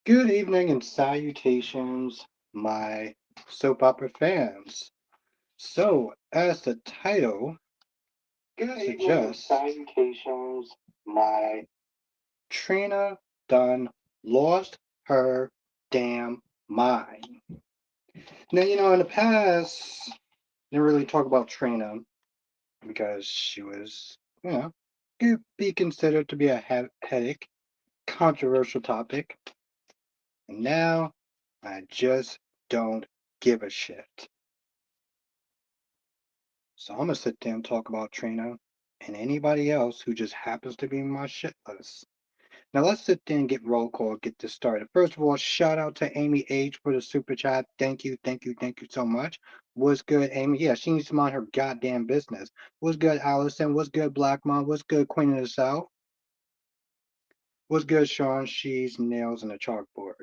Good evening and salutations, my soap opera fans. So, as the title suggests, my Trina done lost her damn mind. Now, in the past, didn't really talk about Trina because she was, could be considered to be a headache, controversial topic. And now, I just don't give a shit. So I'm gonna sit there and talk about Trina and anybody else who just happens to be in my shit list. Now let's sit there and get roll call, get this started. First of all, shout out to Amy H for the super chat. Thank you, thank you, thank you so much. What's good, Amy? Yeah, she needs to mind her goddamn business. What's good, Allison? What's good, Black Mom? What's good, Queen of the South? What's good, Sean? She's nails in a chalkboard.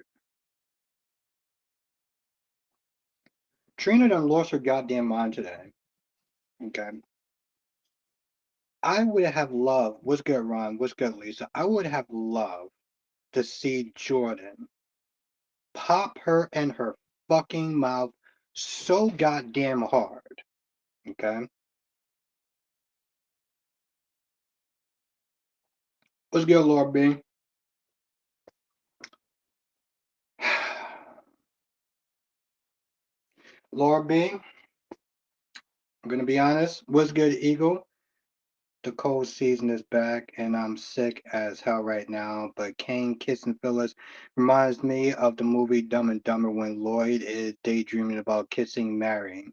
Trina done lost her goddamn mind today. Okay. I would have loved, what's good, Ron? What's good, Lisa? I would have loved to see Jordan pop her in her fucking mouth so goddamn hard. Okay? What's good, Lord B? Lord B, I'm gonna be honest. What's good, Eagle? The cold season is back and I'm sick as hell right now, but Kane kissing Phyllis reminds me of the movie Dumb and Dumber when Lloyd is daydreaming about kissing Mary.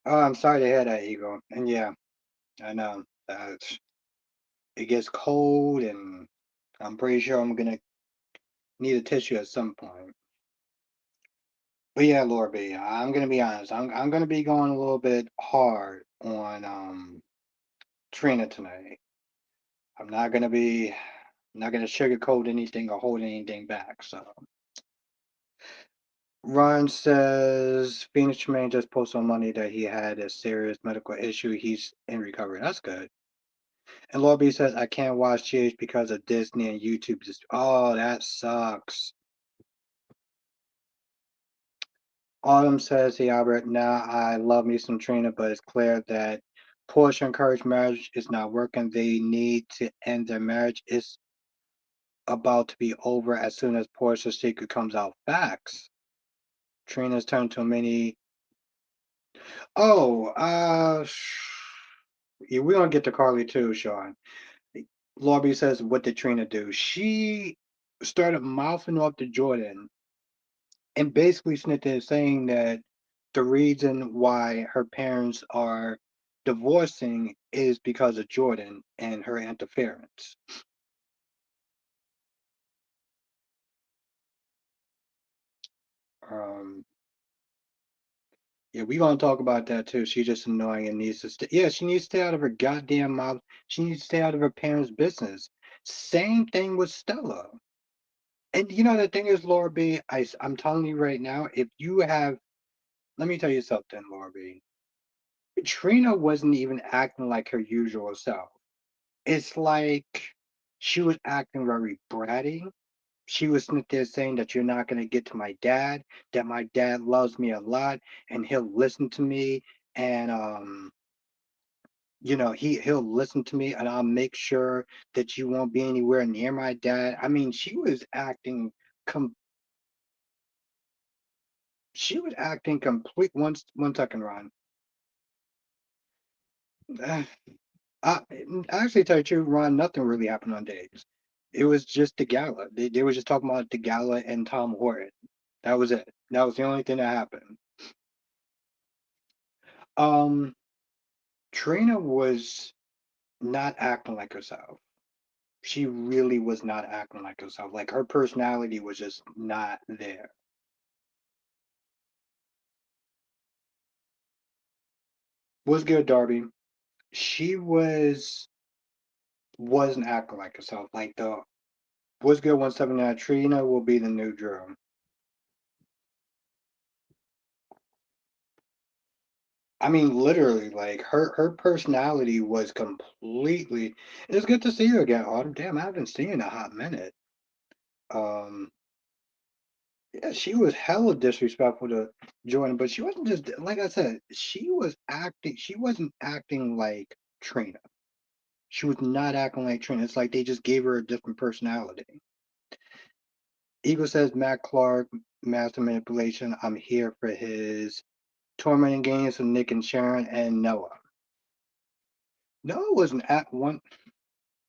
Oh, I'm sorry to hear that, Eagle. And yeah, I know. It gets cold and I'm pretty sure I'm gonna need a tissue at some point. But yeah, Lord B, I'm gonna be honest. I'm gonna be going a little bit hard on Trina tonight. I'm not gonna sugarcoat anything or hold anything back. So Ron says Phoenix Tremaine just posted on Monday that he had a serious medical issue. He's in recovery. That's good. And Lord B says I can't watch GH because of Disney and YouTube. Just oh, that sucks. Autumn says, "Hey Albert, now I love me some Trina, but it's clear that Portia encouraged marriage is not working. They need to end their marriage. It's about to be over as soon as Portia's secret comes out." Facts. Trina's turned to many. Oh, yeah, we're gonna get to Carly too, Sean. Lobby says, "What did Trina do?" She started mouthing off to Jordan and basically snitched saying that the reason why her parents are divorcing is because of Jordan and her interference. Um, yeah, we gonna talk about that too. She's just annoying and needs to stay. Yeah, she needs to stay out of her goddamn mouth. She needs to stay out of her parents' business. Same thing with Stella. And the thing is, Laura B, I'm telling you right now, if you have, let me tell you something, Laura B. Trina wasn't even acting like her usual self. It's like she was acting very bratty. She was sitting there saying that you're not going to get to my dad, that my dad loves me a lot and he'll listen to me and he'll listen to me and I'll make sure that you won't be anywhere near my dad. I mean, com- she was acting complete. One second, Ron. I actually tell you the truth, Ron, nothing really happened on days. It was just the gala. They were just talking about the gala and Tom Horton. That was it. That was the only thing that happened. Um, Trina was not acting like herself. She really was not acting like herself. Like her personality was just not there. Was good, Darby. She wasn't acting like herself. Like the was good 179. Trina will be the new Drew. I mean, literally, like her personality was completely. It's good to see you again, Autumn. Damn, I haven't seen you in a hot minute. Um, Yeah, she was hella disrespectful to Jordan, but she wasn't just like I said, she wasn't acting like Trina. She was not acting like Trina. It's like they just gave her a different personality. Eagle says Matt Clark, master manipulation. I'm here for his tormenting games with Nick and Sharon and Noah. Noah was an at one.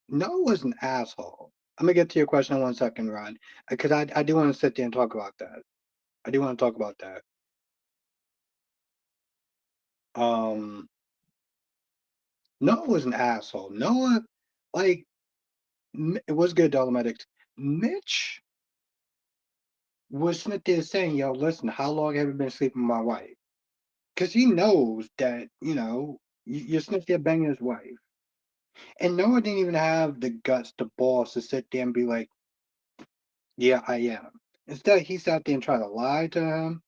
Noah was an asshole. I'm gonna get to your question in 1 second, Ron, because I do want to sit there and talk about that. I do want to talk about that. Um, Noah was an asshole. Noah, like, it was good, Dolomitics. Mitch was sitting there saying, "Yo, listen, how long have you been sleeping with my wife?" Because he knows that you're sitting there banging his wife. And Noah didn't even have the guts, the balls to sit there and be like, "Yeah, I am." Instead, he sat there and tried to lie to him.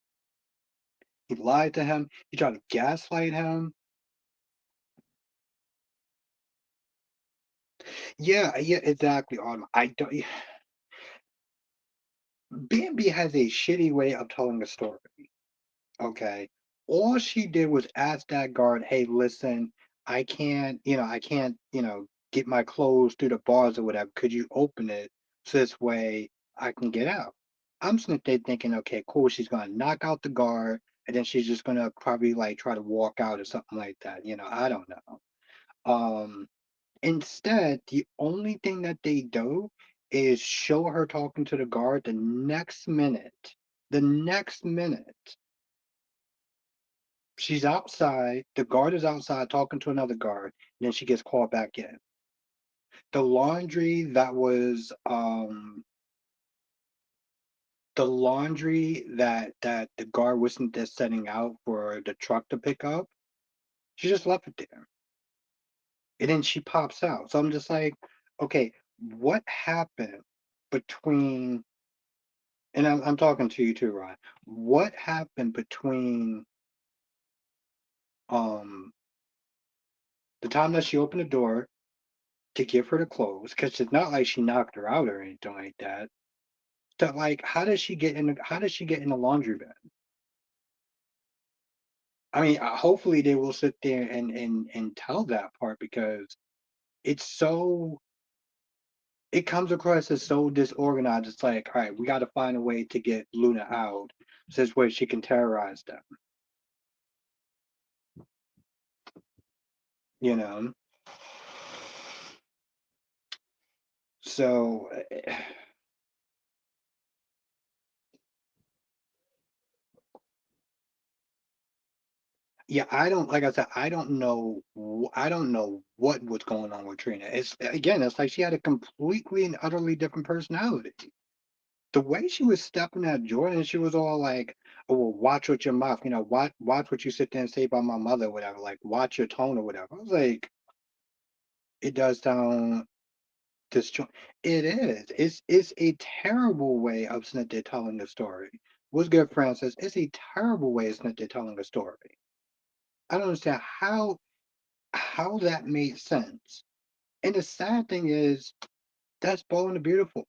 He lied to him. He tried to gaslight him. Yeah, yeah, exactly. I don't. Bambi has a shitty way of telling a story. Okay. All she did was ask that guard, "Hey, listen, I can't, get my clothes through the bars or whatever. Could you open it so this way I can get out?" I'm sitting there thinking, okay, cool. She's gonna knock out the guard, and then she's just gonna probably like try to walk out or something like that. I don't know. Um, Instead, the only thing that they do is show her talking to the guard the next minute. The next minute. She's outside, the guard is outside talking to another guard, and then she gets called back in. The laundry that was the laundry that the guard wasn't just setting out for the truck to pick up, she just left it there. And then she pops out. So I'm just like, okay, what happened between and I'm talking to you too, Ryan. What happened between um the time that she opened the door to give her the clothes? Because it's not like she knocked her out or anything like that. So like, how does she get in the laundry bin? I mean, hopefully they will sit there and tell that part because it's so it comes across as so disorganized. It's like, all right, we got to find a way to get Luna out so this way she can terrorize them. You know. So yeah, I don't like I said, I don't know what was going on with Trina. It's again, it's like she had a completely and utterly different personality. The way she was stepping at Jordan, she was all like, "Oh, well, watch with your mouth, watch what you sit there and say about my mother, or whatever. Like, watch your tone or whatever." I was like, it does sound disjoint. It is. It's a terrible way of Snit telling the story. What's good, Francis? It's a terrible way of Snit telling a story. I don't understand how that made sense. And the sad thing is, that's Bold and the Beautiful,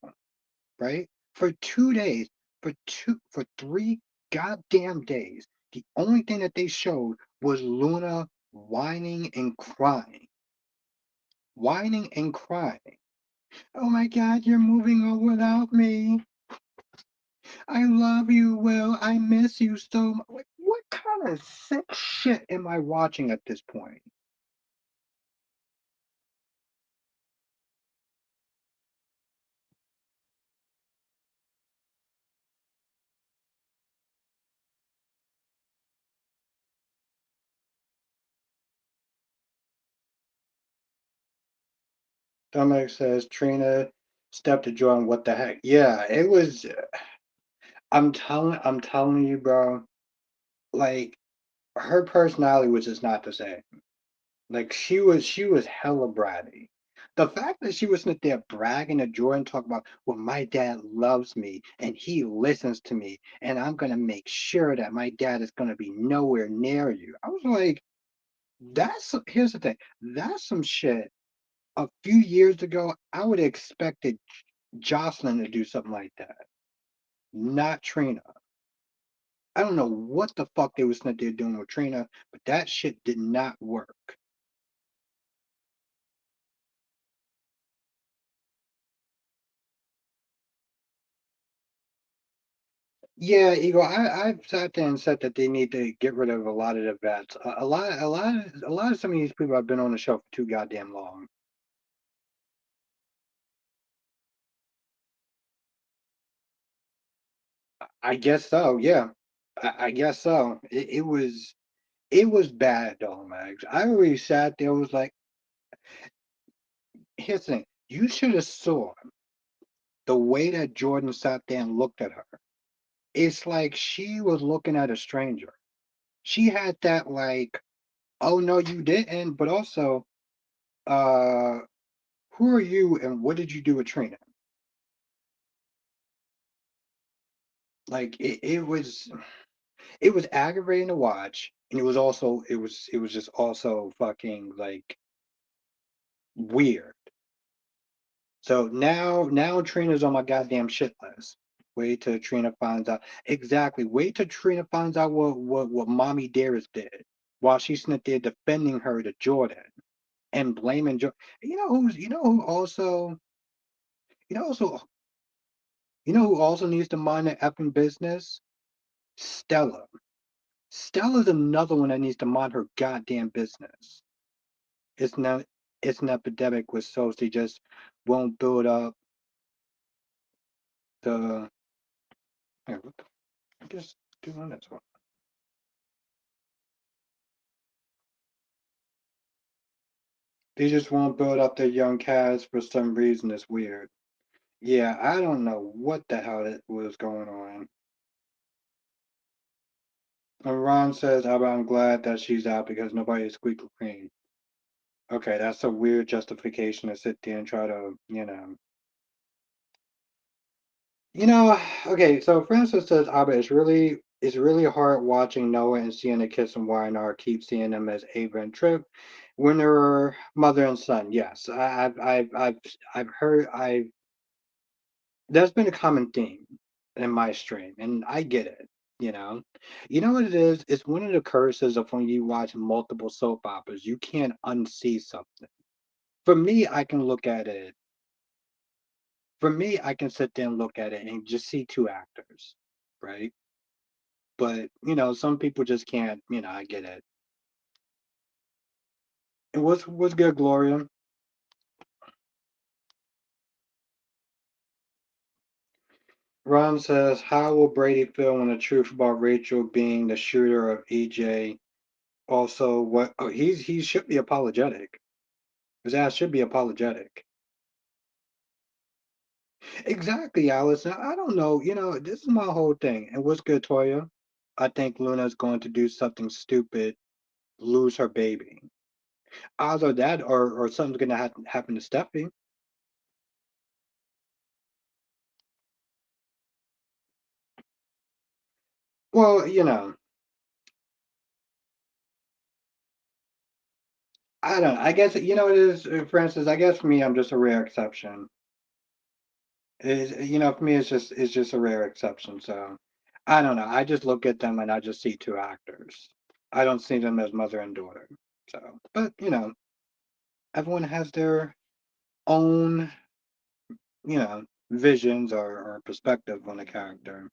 right? For 2 days, for 3 goddamn days, the only thing that they showed was Luna whining and crying. Whining and crying. "Oh my God, you're moving on without me. I love you, Will. I miss you so much." Like, what kind of sick shit am I watching at this point? Dominic says Trina stepped to Jordan. What the heck? Yeah, it was. I'm telling you, bro. Like her personality was just not the same. Like she was hella bratty. The fact that she was sitting there bragging to Jordan, talking about, "Well, my dad loves me and he listens to me, and I'm gonna make sure that my dad is gonna be nowhere near you." I was like, here's the thing, that's some shit. A few years ago, I would have expected Jocelyn to do something like that. not Trina. I don't know what the fuck they was sitting there doing with Trina, but that shit did not work. Yeah, Eagle. I've sat there and said that they need to get rid of a lot of the vets. A lot of some of these people have been on the show for too goddamn long. I guess so. Yeah, I guess so. It was bad though, Max. I already sat there. Was like, here's the thing. You should have saw the way that Jordan sat there and looked at her. It's like she was looking at a stranger. She had that like, oh no, you didn't, but also, uh, who are you and what did you do with Trina? Like it was aggravating to watch, and it was just also fucking like weird. So now Trina's on my goddamn shit list. Wait till Trina finds out exactly. Wait till Trina finds out what Mommy Dearest did while she's sitting there defending her to Jordan and blaming Jordan. You know also who also needs to mind their effing business? Stella. Stella's another one that needs to mind her goddamn business. It's not it's an epidemic with Sophie just won't build up the here, what the I guess doing this one. They just won't build up their young cast for some reason. It's weird. Yeah, I don't know what the hell it was going on. And Ron says, I'm glad that she's out because nobody is squeaky clean. Okay, that's a weird justification to sit there and try to, okay, so Francis says, Abba, it's really hard watching Noah and seeing the kids and Y&R keep seeing them as Ava and Trip when they're mother and son. Yes, I've heard, there's been a common theme in my stream, and I get it. You know, you know what it is? It's one of the curses of when you watch multiple soap operas. You can't unsee something. For me, I can look at it. For me, I can sit there and look at it and just see two actors, right? But some people just can't. I get it. And what's good, Gloria? Ron says, "How will Brady feel when the truth about Rachel being the shooter of EJ? Also, what? Oh, he should be apologetic. His ass should be apologetic." Exactly, Alice. Now, I don't know. This is my whole thing. And what's good, Toya? I think Luna's going to do something stupid, lose her baby. Either that, or something's gonna happen to Steffi. Well, I don't know. I guess it is, Francis. I guess for me, I'm just a rare exception. For me, it's just a rare exception. So I don't know. I just look at them and I just see two actors. I don't see them as mother and daughter. So, but everyone has their own visions or perspective on the character.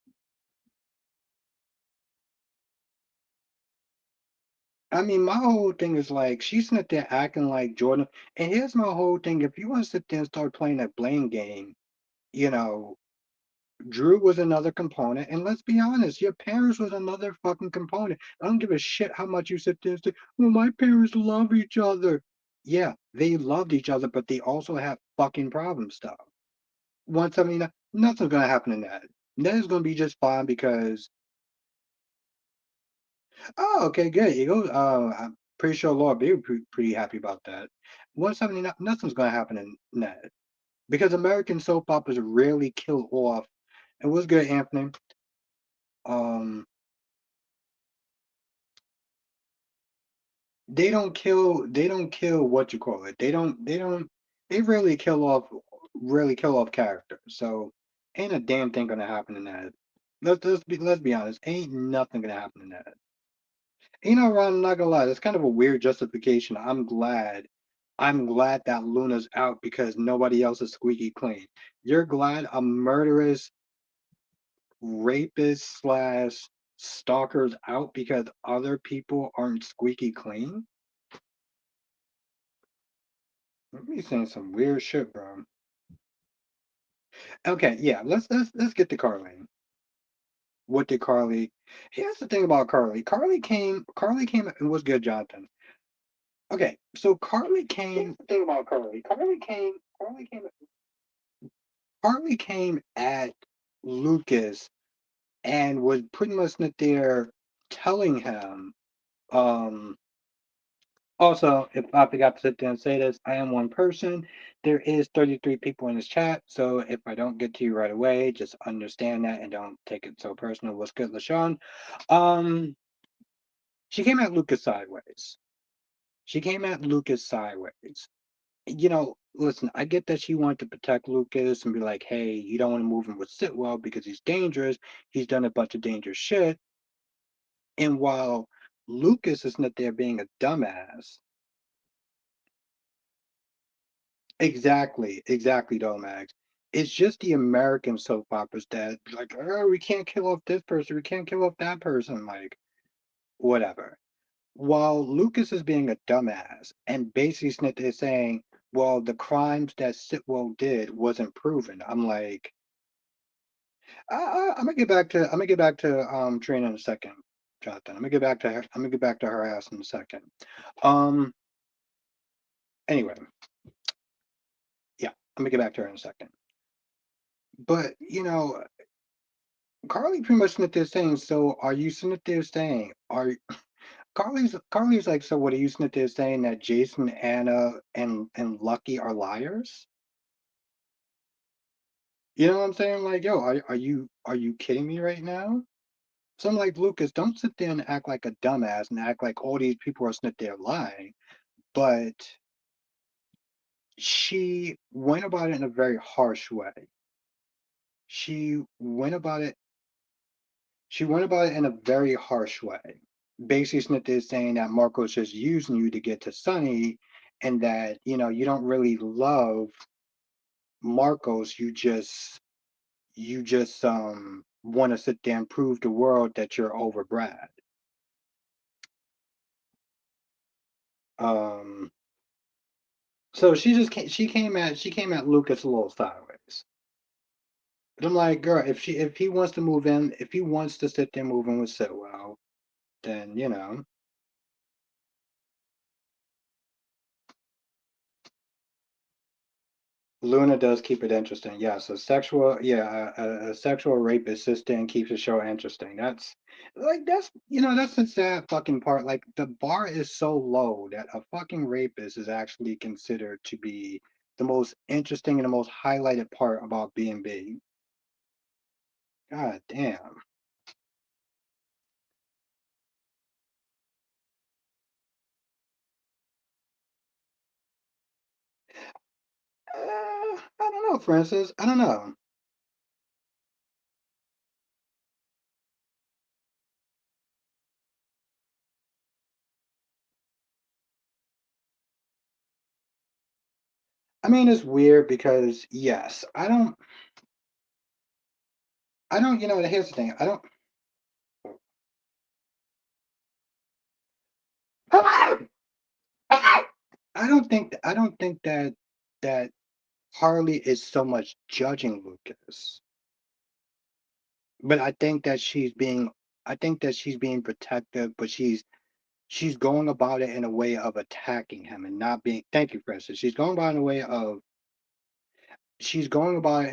I mean, my whole thing is like she's sitting there acting like Jordan. And here's my whole thing: if you want to sit there and start playing that blame game, you know, Drew was another component, and let's be honest, your parents was another fucking component. I don't give a shit how much you sit there and say, "Well, my parents love each other." Yeah, they loved each other, but they also have fucking problem stuff. Once I mean, nothing's gonna happen in that. That is gonna be just fine because oh, okay, good. You go. I'm pretty sure Laura B would be pretty happy about that. 170, nothing's gonna happen in that because American soap operas rarely kill off. And what's good, Anthony? Um, they don't kill what you call it. They rarely kill off characters. So ain't a damn thing gonna happen in that. Let's be honest. Ain't nothing gonna happen in that. You know, Ron, I'm not gonna lie. That's kind of a weird justification. I'm glad that Luna's out because nobody else is squeaky clean. You're glad a murderous rapist slash stalker's out because other people aren't squeaky clean? You saying some weird shit, bro. Okay, yeah, let's get to Carly. What did Carly? Here's the thing about Carly. Carly came and was good, Jonathan. Okay, so Carly came. Here's the thing about Carly. Carly came at Lucas and was pretty much sit there telling him. Um, Also, if I forgot to sit there and say this, I am one person. There is 33 people in this chat, so if I don't get to you right away, just understand that and don't take it so personal. What's good, LaShawn? Um, she came at Lucas sideways. She came at Lucas sideways. Listen, I get that she wanted to protect Lucas and be like, hey, you don't want to move him with Sitwell because he's dangerous. He's done a bunch of dangerous shit. And while Lucas is not there being a dumbass, exactly, though, Max. It's just the American soap operas that like, oh, we can't kill off this person, we can't kill off that person, like whatever. While Lucas is being a dumbass and basically Smith is saying, well, the crimes that Sitwell did wasn't proven. I'm like, I'm gonna get back to Trina in a second, Jonathan. I'm gonna get back to her ass in a second. Um, anyway, yeah, I'm gonna get back to her in a second. But Carly pretty much sitting there saying, so are you sitting there saying, are Carly's like, so what are you sitting there saying that Jason, Anna, and Lucky are liars? You know what I'm saying? Like, yo, are you kidding me right now? So I'm like, Lucas, don't sit there and act like a dumbass and act like all these people are sitting there lying. But she went about it in a very harsh way. She went about it. She went about it in a very harsh way. Basically, Smith is saying that Marco's just using you to get to Sonny, and that you don't really love Marcos. You just want to sit there and prove the world that you're over Brad. Um, so she came at Lucas a little sideways. But I'm like, girl, if he wants to sit there moving with Sitwell, then Luna does keep it interesting. Yes, a sexual rape assistant keeps the show interesting. That's the sad fucking part. Like the bar is so low that a fucking rapist is actually considered to be the most interesting and the most highlighted part about B&B. God damn. I don't know, Francis. I don't know. I mean, it's weird because yes, I don't. Here's the thing. I don't think that Harley is so much judging Lucas, but I think that she's being protective, but she's going about it in a way of attacking him and not being. Thank you, Francis. She's going about it in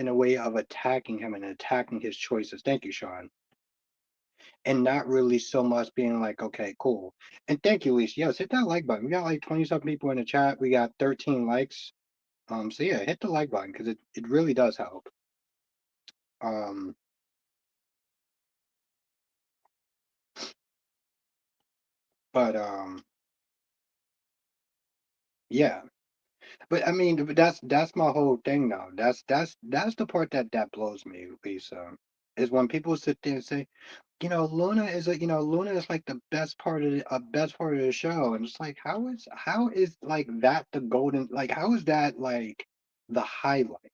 a way of attacking him and attacking his choices. Thank you, Sean. And not really so much being like, okay, cool. And thank you, Lisa. Yes, hit that like button. We got like 20 something people in the chat. We got 13 likes. So yeah, hit the like button because it really does help. Um, but yeah. But I mean, but that's my whole thing though. That's the part that blows me, Lisa. is when people sit there and say, Luna is like the best part of best part of the show, and it's like, how is like that the golden, like, how is that like the highlight?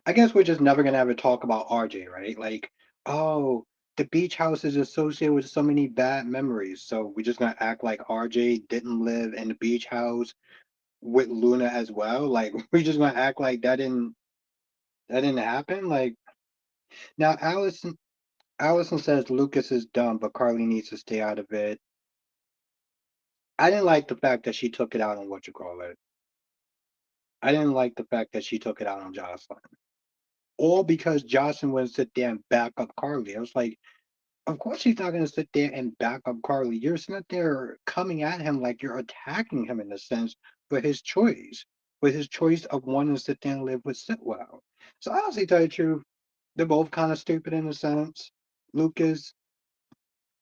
I guess we're just never gonna ever talk about RJ, right? Like, oh, the beach house is associated with so many bad memories, so we're just gonna act like RJ didn't live in the beach house with Luna as well. Like, we're just gonna act like that didn't happen. Like, now Allison says Lucas is dumb, but Carly needs to stay out of it. I didn't like the fact that she took it out on what you call it. I didn't like the fact that she took it out on Jocelyn. All because Jocelyn wouldn't sit there and back up Carly. I was like, of course she's not going to sit there and back up Carly. You're sitting there coming at him like you're attacking him in a sense for his choice of wanting to sit there and live with Sitwell. So honestly, tell you the truth, they're both kind of stupid in a sense. Lucas,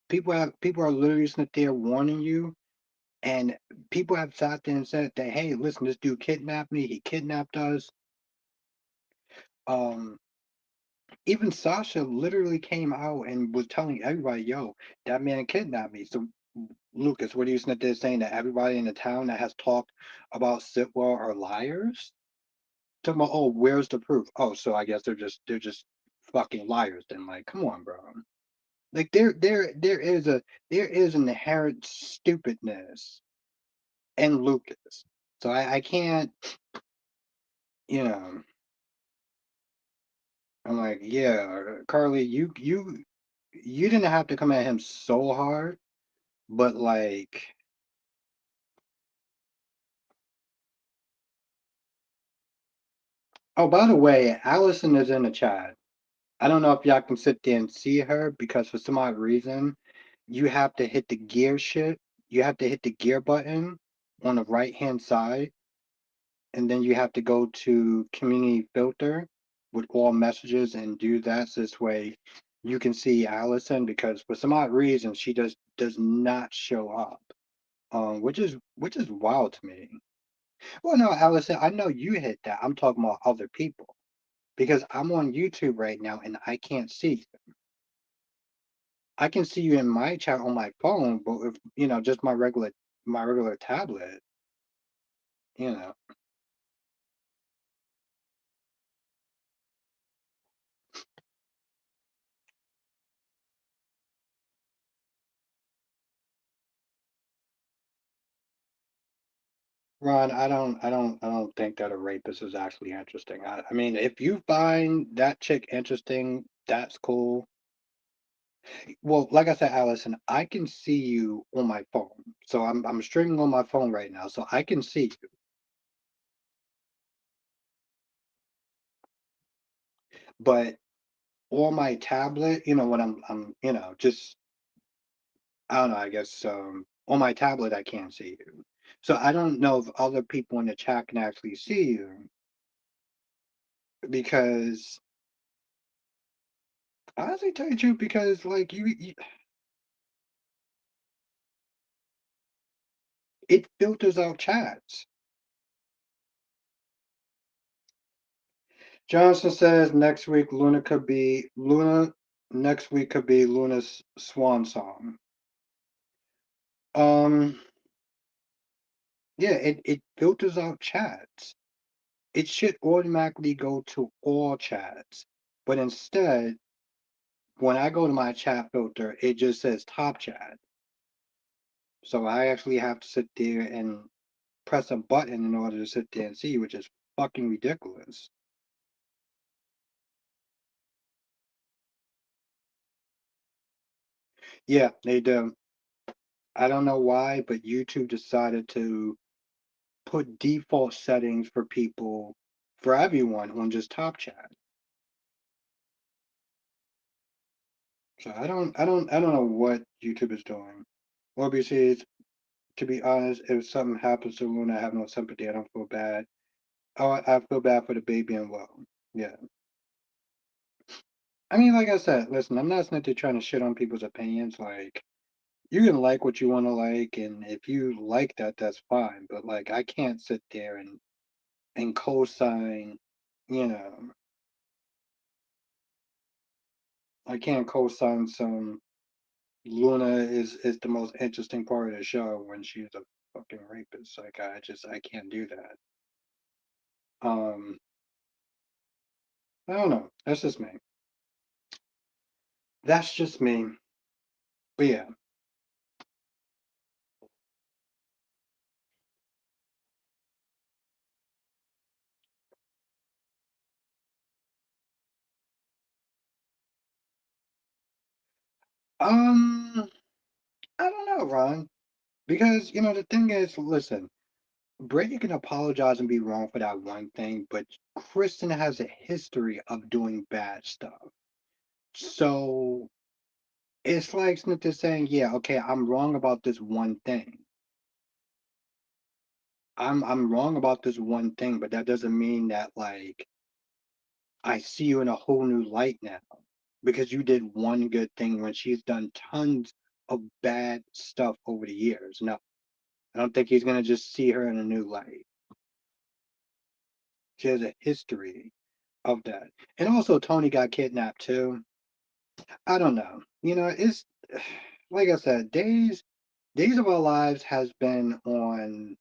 people are literally sitting there warning you, and people have sat there and said that, hey, listen, this dude kidnapped me. He kidnapped us. Um, Even Sasha literally came out and was telling everybody, yo, that man kidnapped me. So, Lucas, what are you sitting there saying that everybody in the town that has talked about Sitwell are liars? Talking about, oh, where's the proof? Oh, so I guess they're just fucking liars then. Like, come on, bro. Like there is an inherent stupidness in Lucas. So I can't, you know, I'm like, yeah, Carly, you didn't have to come at him so hard, but like, oh, by the way, Allison is in the chat. I don't know if y'all can sit there and see her because for some odd reason, you have to hit the gear shit. You have to hit the gear button on the right hand side, and then you have to go to community filter with all messages and do that. So this way you can see Allison because for some odd reason she does not show up. Which is wild to me. Well, no, Allison, I know you hit that. I'm talking about other people because I'm on YouTube right now and I can't see you. I can see you in my chat on my phone, but if just my regular tablet, you know. Ron, I don't think that a rapist is actually interesting. I mean, if you find that chick interesting, that's cool. Well, like I said, Allison, I can see you on my phone. So I'm streaming on my phone right now, so I can see you. But on my tablet, when I'm just I don't know, I guess on my tablet I can't see you. So I don't know if other people in the chat can actually see you because honestly tell you the truth, because like it filters out chats. Johnson says next week could be Luna's swan song. Um yeah, it filters out chats. It should automatically go to all chats. But instead, when I go to my chat filter, it just says top chat. So I actually have to sit there and press a button in order to sit there and see, which is fucking ridiculous. Yeah, they do. I don't know why, but YouTube decided to put default settings for people, for everyone on just top chat. So I don't know what YouTube is doing. Morbius says, to be honest, if something happens to Luna, I have no sympathy. I don't feel bad. Oh, I feel bad for the baby and well. Yeah. I mean, like I said, listen, I'm not sitting there trying to shit on people's opinions. Like, you can like what you want to like, and if you like that, that's fine. But like, I can't sit there and and co-sign, you know, I can't co-sign some Luna is the most interesting part of the show when she's a fucking rapist. Like I can't do that. Um, I don't know. That's just me. That's just me. But yeah. Um, I don't know, Ron. Because the thing is, listen, Brady can apologize and be wrong for that one thing, but Kristen has a history of doing bad stuff. So it's like Smith is saying, yeah, okay, I'm wrong about this one thing. I'm wrong about this one thing, but that doesn't mean that like I see you in a whole new light now because you did one good thing when she's done tons of bad stuff over the years. No, I don't think he's gonna just see her in a new light. She has a history of that. And also Tony got kidnapped too. I don't know. It's like I said, Days of Our Lives has been on.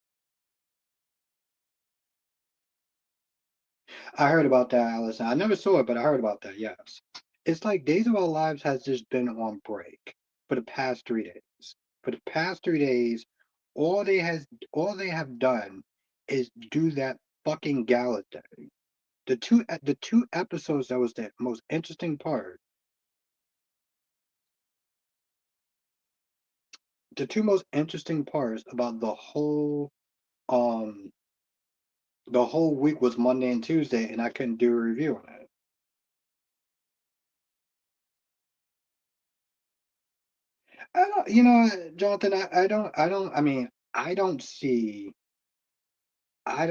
I heard about that, Allison. I never saw it, but I heard about that, yes. It's like Days of Our Lives has just been on break for the past 3 days. For the past 3 days, all they has all they have done is do that fucking gala thing. The two episodes that was the most interesting part. The two most interesting parts about um the whole week was Monday and Tuesday, and I couldn't do a review on it. I don't, Jonathan. I mean, I don't see. I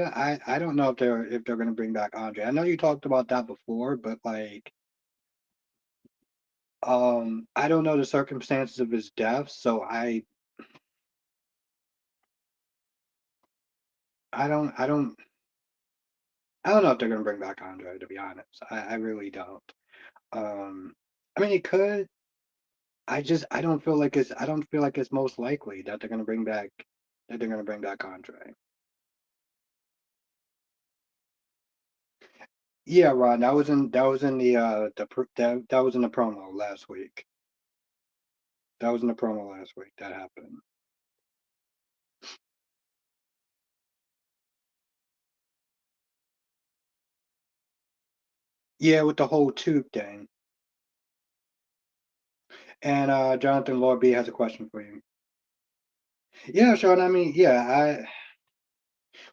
don't know if they're gonna bring back Andre. I know you talked about that before, but like, I don't know the circumstances of his death, so I don't know if they're gonna bring back Andre. To be honest, I really don't. Um, I mean, it could. I don't feel like it's most likely that they're gonna bring back Andre. Yeah, Ron, that was in that was in the promo last week. That was in the promo last week. That happened. Yeah, with the whole tube thing. And Jonathan Lord B has a question for you. Yeah, Sean. I mean, yeah, I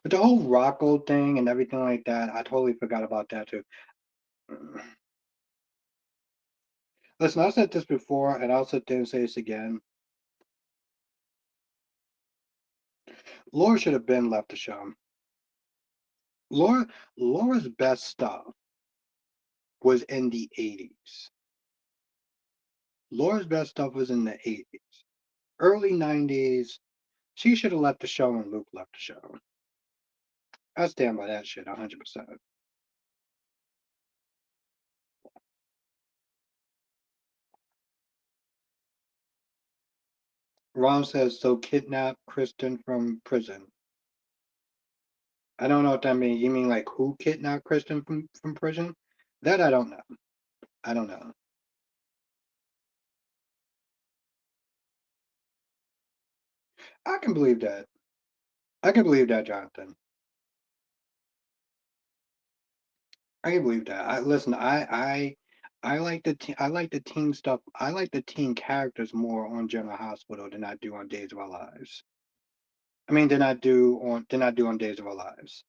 with the whole Rocco thing and everything like that, I totally forgot about that too. Listen, I said this before, and I'll sit there and say this again. Laura should have been left the show. Laura's best stuff was in the '80s. Laura's best stuff was in the '80s. Early '90s, she should have left the show and Luke left the show. I stand by that shit 100%. Ron says, so kidnap Kristen from prison. I don't know what that means. You mean like who kidnapped Kristen from prison? That I don't know. I don't know. I can believe that. I can believe that, Jonathan. I can believe that. Listen. I like the teen stuff. I like the teen characters more on General Hospital than I do on Days of Our Lives. I mean, than I do on Days of Our Lives.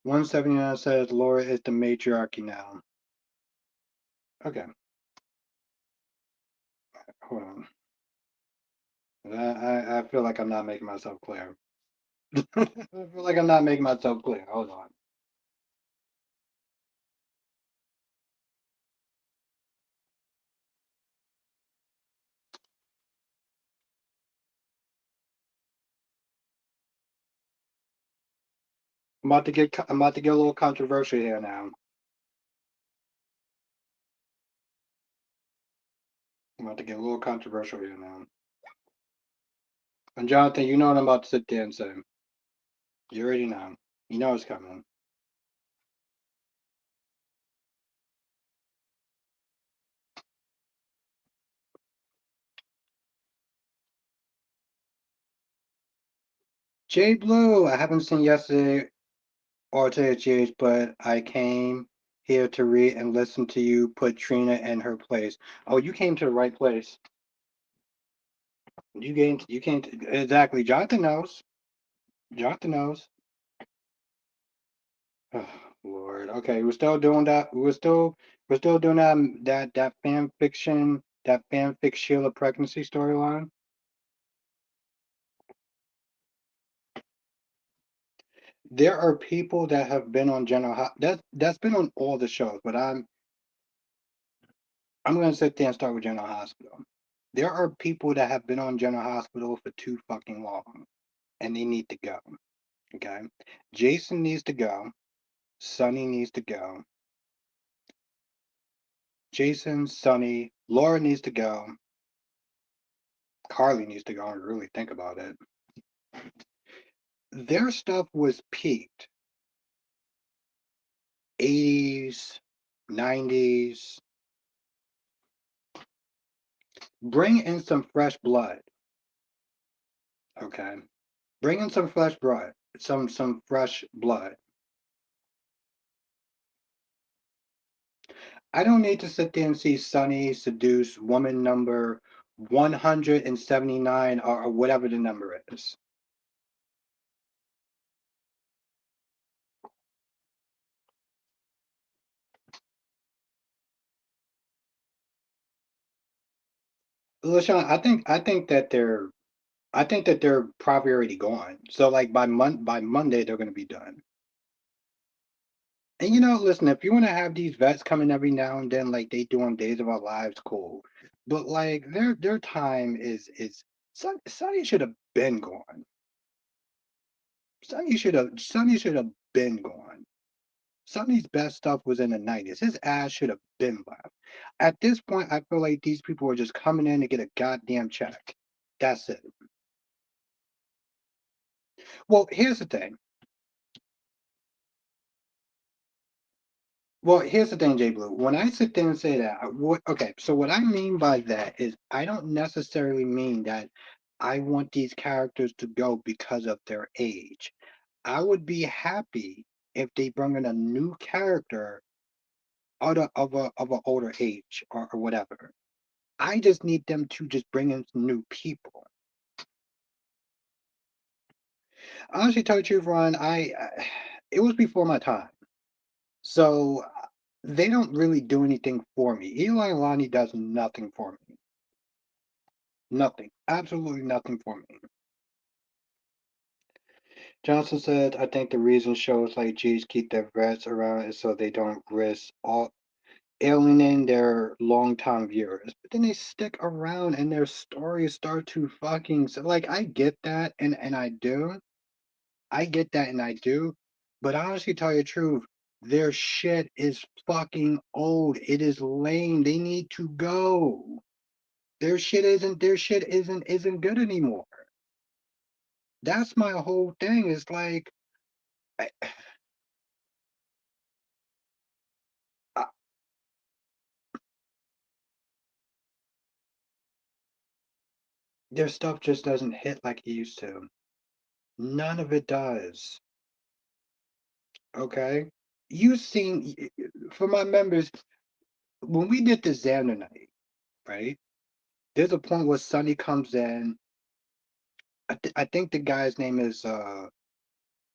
179 says Laura is the matriarchy now. Okay, hold on. I feel like I'm not making myself clear. I feel like I'm not making myself clear. Hold on. I'm about to get a little controversial here now. I'm about to get a little controversial here now. And Jonathan, you know what I'm about to sit there and say. You already know. You know it's coming. Jay Blue, I haven't seen yesterday or today, GH, but I came here to read and listen to you put Trina in her place. Oh, you came to the right place. You came to, exactly. Jonathan knows. Jonathan knows. Oh, Lord. Okay, we're still doing that. We're still doing that fan fiction, that fanfic Sheila pregnancy storyline. There are people that have been on that's been on all the shows, but I'm gonna sit there and start with General Hospital. There are people that have been on General Hospital for too fucking long, and they need to go. Okay, Jason needs to go. Sonny needs to go. Jason, Sonny, Laura needs to go. Carly needs to go and really think about it. Their stuff was peaked 80s, 90s. Bring in some fresh blood, okay? Bring in some fresh blood, some fresh blood. I don't need to sit there and see Sonny seduce woman number 179 or whatever the number is. LaShawn, I think that they're probably already gone. So like by Monday they're gonna be done. And listen, if you want to have these vets coming every now and then, like they do on Days of Our Lives, cool. But like their time is Sonny should have been gone. Sonny should have been gone. Sonny's best stuff was in the 90s. His ass should have been left. At this point, I feel like these people are just coming in to get a goddamn check. That's it. Well, here's the thing. Well, here's the thing, Jay Blue. When I sit there and say that, okay, so what I mean by that is I don't necessarily mean that I want these characters to go because of their age. I would be happy if they bring in a new character of a older age or whatever. I just need them to just bring in some new people. Honestly, tell you the truth, Ron, it was before my time. So they don't really do anything for me. Eli and Lonnie does nothing for me. Nothing. Absolutely nothing for me. Johnson said, I think the reason shows like G's keep their vets around is so they don't risk all alienating their longtime viewers. But then they stick around and their stories start to fucking like I get that and I do. I get that and I do. But honestly tell you the truth, their shit is fucking old. It is lame. They need to go. Their shit isn't good anymore. That's my whole thing. Is like I, I, their stuff just doesn't hit like it used to. None of it does. Okay, you seen for my members when we did the Xander night, right? There's a point where Sonny comes in. I think the guy's name is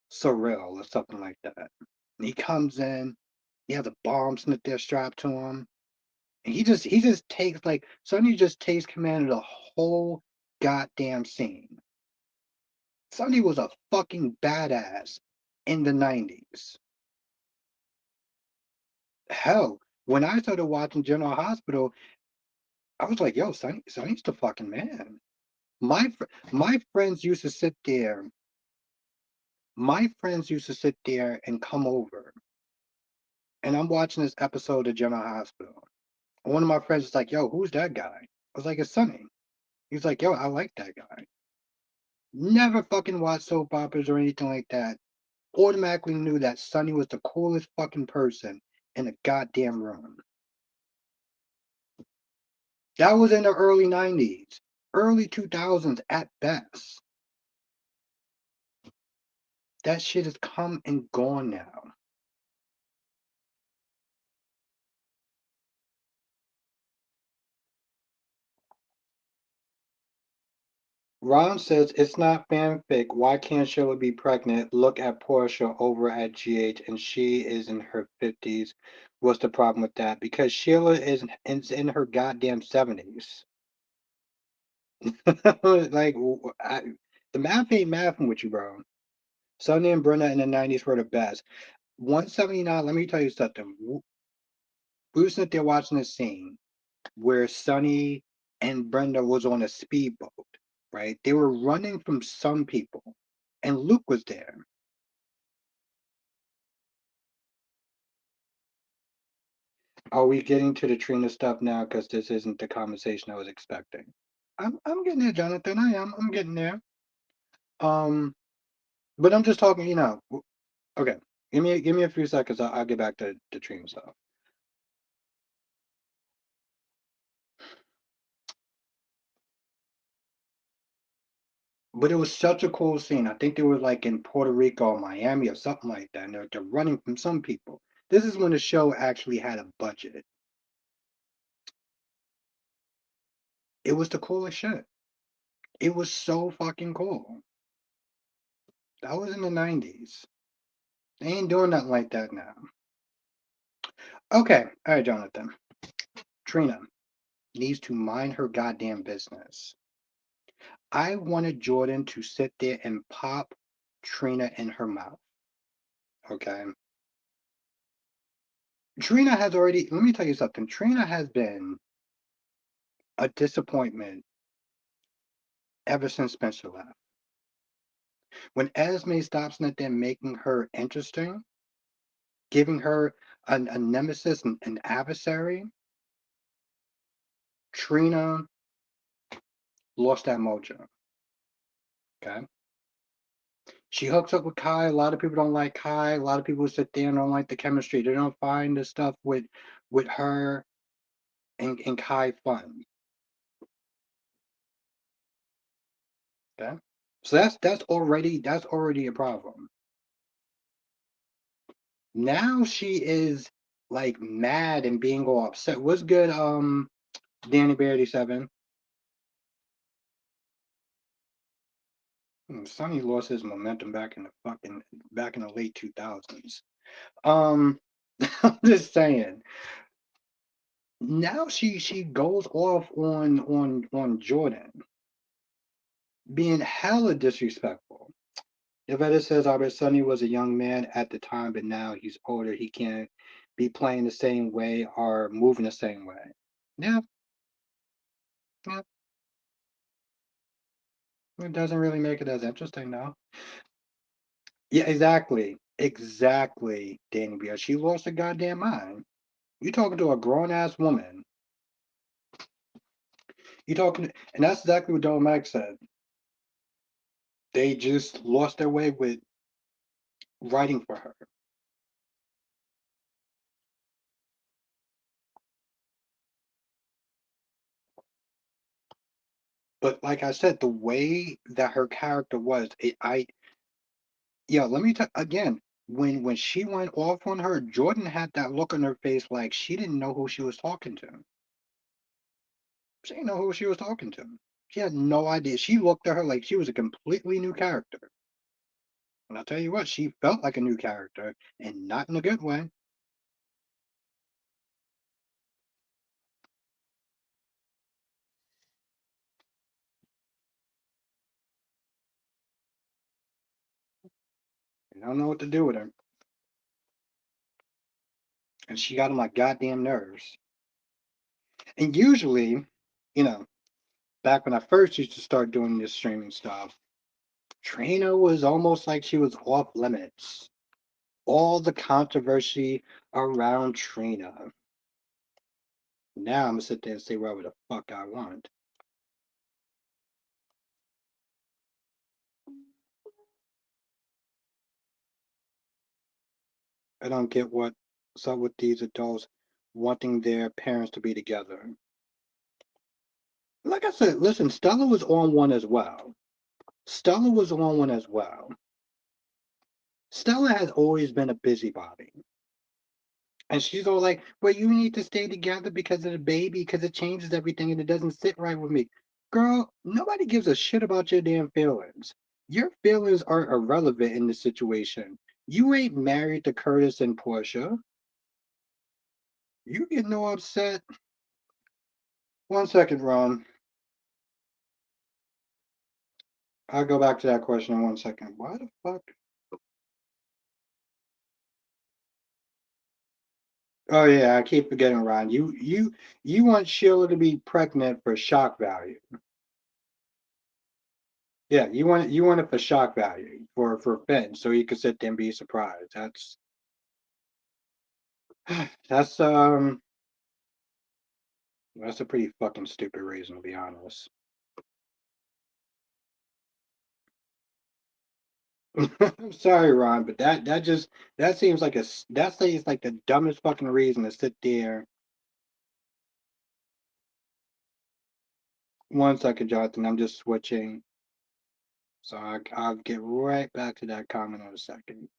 Sorrel or something like that. And he comes in. He has a bomb snipped there strapped to him. And he just takes like Sonny just takes command of the whole goddamn scene. Sonny was a fucking badass in the 90s. Hell, when I started watching General Hospital, I was like, yo, Sonny's the fucking man. My friends used to sit there. My friends used to sit there and come over, and I'm watching this episode of General Hospital. One of my friends was like, "Yo, who's that guy?" I was like, "It's Sonny." He was like, "Yo, I like that guy." Never fucking watched soap operas or anything like that. Automatically knew that Sonny was the coolest fucking person in the goddamn room. That was in the early 90s, early 2000s at best. That shit has come and gone now. Ron says it's not fanfic. Why can't Sheila be pregnant? Look at Portia over at GH, and she is in her 50s. What's the problem with that? Because Sheila is in her goddamn 70s. Like, the math ain't mathing with you, bro. Sonny and Brenda in the 90s were the best. 179, let me tell you something. We were sitting there watching this scene where Sonny and Brenda was on a speedboat, right? They were running from some people, and Luke was there. Are we getting to the Trina stuff now? Because this isn't the conversation I was expecting. I'm getting there, Jonathan. I am. I'm getting there. Um, but I'm just talking. Okay. Give me a few seconds. I'll get back to the Trina stuff. But it was such a cool scene. I think they were like in Puerto Rico or Miami or something like that. And they're running from some people. This is when the show actually had a budget. It was the coolest shit. It was so fucking cool. That was in the 90s. They ain't doing nothing like that now. Okay. All right, Jonathan. Trina needs to mind her goddamn business. I wanted Jordan to sit there and pop Trina in her mouth. Okay. Trina has already, let me tell you something. Trina has been a disappointment ever since Spencer left. When Esme stops sitting there making her interesting, giving her a nemesis, an adversary, Trina lost that mojo. Okay. She hooks up with Kai. A lot of people don't like Kai. A lot of people sit there and don't like the chemistry. They don't find the stuff with her and Kai fun. Okay. So that's already a problem. Now she is like mad and being all upset. What's good, Danny Bear 87? Sonny lost his momentum back in the late 2000s. I'm just saying. Now she goes off on Jordan, being hella disrespectful. Yvette says Albert Sonny was a young man at the time, but now he's older. He can't be playing the same way or moving the same way. Yeah, yeah. It doesn't really make it as interesting now. Yeah, exactly. Exactly, Danny Beer. She lost her goddamn mind. You talking to a grown ass woman. You talking, and that's exactly what Don Mack said. They just lost their way with writing for her. But like I said, the way that her character was, yeah. Let me tell again. When she went off on her, Jordan had that look on her face like she didn't know who she was talking to. She didn't know who she was talking to. She had no idea. She looked at her like she was a completely new character. And I'll tell you what, she felt like a new character, and not in a good way. I don't know what to do with her. And she got on my goddamn nerves. And usually, you know, back when I first used to start doing this streaming stuff, Trina was almost like she was off limits. All the controversy around Trina. Now I'm gonna sit there and say whatever the fuck I want. I don't get what's up with these adults wanting their parents to be together. Like I said, listen, Stella was on one as well. Stella was on one as well. Stella has always been a busybody. And she's all like, well, you need to stay together because of the baby, because it changes everything and it doesn't sit right with me. Girl, nobody gives a shit about your damn feelings. Your feelings are irrelevant in this situation. You ain't married to Curtis and Portia. You get no upset. 1 second, Ron. I'll go back to that question in 1 second. Why the fuck? Oh yeah, I keep forgetting, Ron. You want Sheila to be pregnant for shock value. Yeah, you want it for shock value for Finn, so he could sit there and be surprised. That's that's a pretty fucking stupid reason to be honest. I'm sorry, Ron, but that seems like that seems like the dumbest fucking reason to sit there. 1 second, Jonathan. I'm just switching, so I'll get right back to that comment in a second.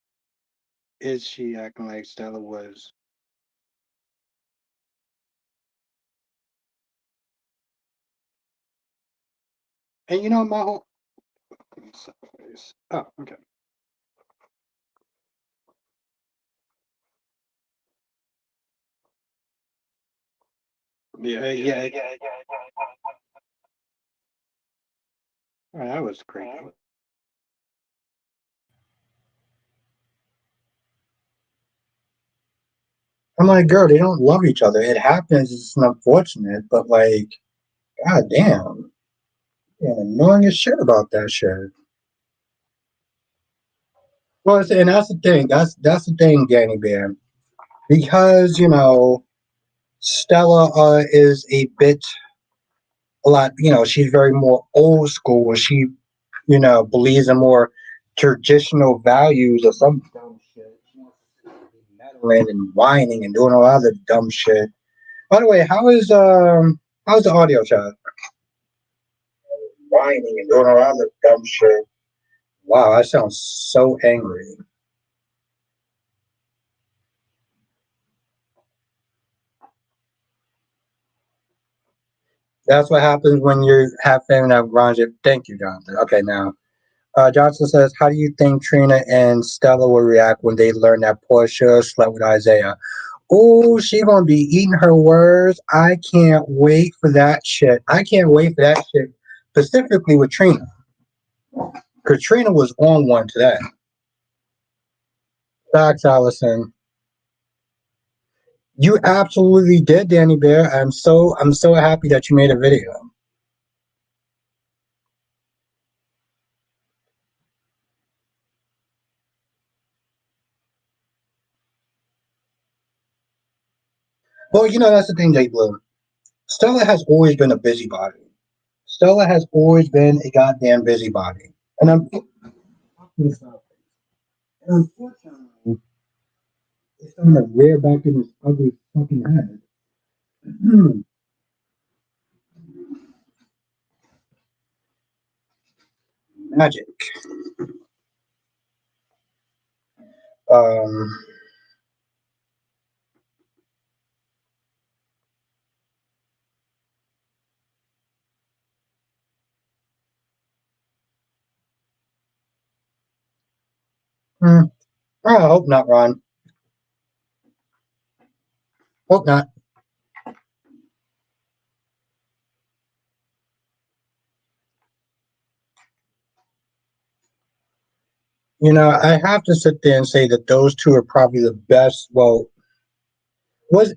Is she acting like Stella was? And my whole. Oh, okay. Yeah, yeah, yeah. Oh, that was creepy. I'm like, girl, they don't love each other. It happens. It's unfortunate, but like, god damn, yeah, annoying as shit about that shit. Well, and that's the thing. That's the thing, Danny Bear, because Stella is a bit a lot. She's very more old school. She believes in more traditional values or some dumb shit. She wants to be meddling and whining and doing all other dumb shit. By the way, how's the audio chat? Whining and doing all other dumb shit. Wow, I sound so angry. That's what happens when you have family that runs it. Thank you, Jonathan. Okay, now Johnson says, "How do you think Trina and Stella will react when they learn that Portia slept with Isaiah?" Oh, she gonna be eating her words. I can't wait for that shit. I can't wait for that shit. Specifically with Trina, because Trina was on one today. Facts, Allison. You absolutely did, Danny Bear. I'm so happy that you made a video. Well, that's the thing, Jay Blue. Stella has always been a busybody. Stella has always been a goddamn busybody. And unfortunately, it's starting to rear back in his ugly fucking head. Magic. Um, hmm, I hope not, Ron. Hope not. I have to sit there and say that those two are probably the best. Well, was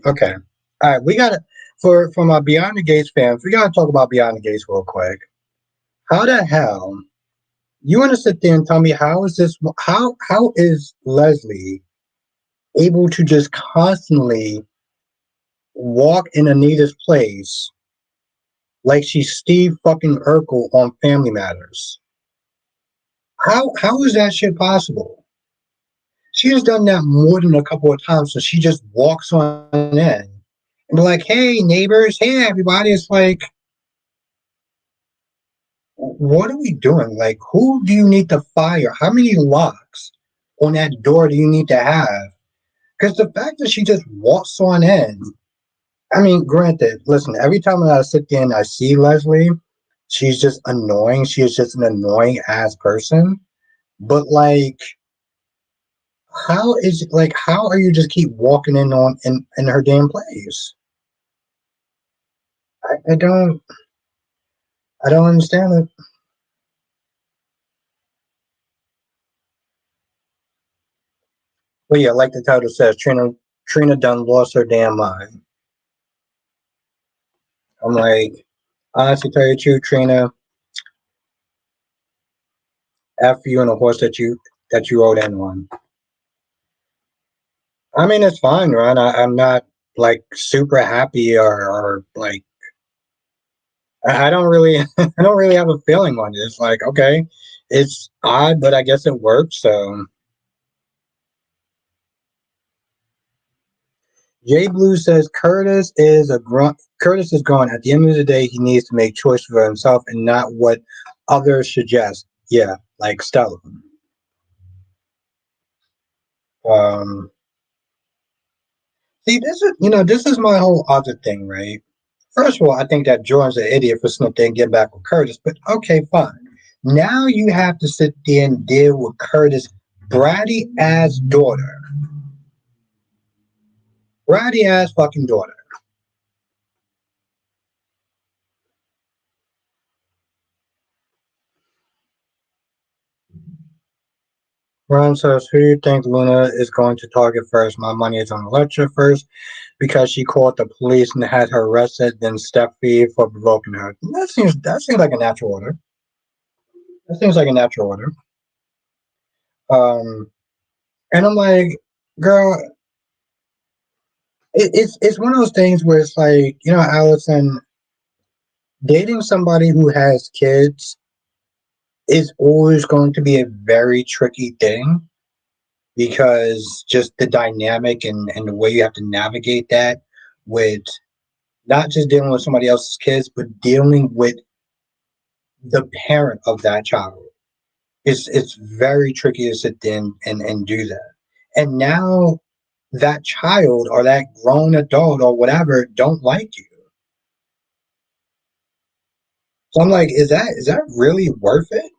okay. All right, we gotta for my Beyond the Gates fans, we gotta talk about Beyond the Gates real quick. How the hell? You want to sit there and tell me how is this? How is Leslie able to just constantly walk in Anita's place like she's Steve fucking Urkel on Family Matters? How is that shit possible? She has done that more than a couple of times, so she just walks on in and be like, "Hey neighbors, hey everybody." It's like, what are we doing? Like, who do you need to fire? How many locks on that door do you need to have? Because the fact that she just walks on in, I mean, granted, listen, every time I sit there and I see Leslie, she's just annoying. She is just an annoying ass person. But like, how are you just keep walking in in her damn place? I don't understand it. But yeah, like the title says, Trina done lost her damn mind. I'm like, honestly, tell you the truth, Trina, after you and the horse that you rode in on. I mean, it's fine, Ron. I'm not like super happy or like I don't really I don't really have a feeling on it. It's like okay, it's odd, but I guess it works. So Jay Blue says Curtis is gone. At the end of the day, he needs to make choices for himself and not what others suggest. Yeah, like Stella. Um, See, this is my whole other thing, right? First of all, I think that Jordan's an idiot for sitting there and getting back with Curtis, but okay, fine. Now you have to sit there and deal with Curtis' bratty ass daughter. Bratty ass fucking daughter. Ron says, who do you think Luna is going to target first? My money is on Electra first because she called the police and had her arrested, then Steffi for provoking her. That seems like a natural order. That seems like a natural order. Um, and I'm like, girl, it's one of those things where it's like, Allison, dating somebody who has kids is always going to be a very tricky thing because just the dynamic and the way you have to navigate that with not just dealing with somebody else's kids, but dealing with the parent of that child. It's very tricky to sit there and do that. And now that child or that grown adult or whatever don't like you. So I'm like, is that really worth it?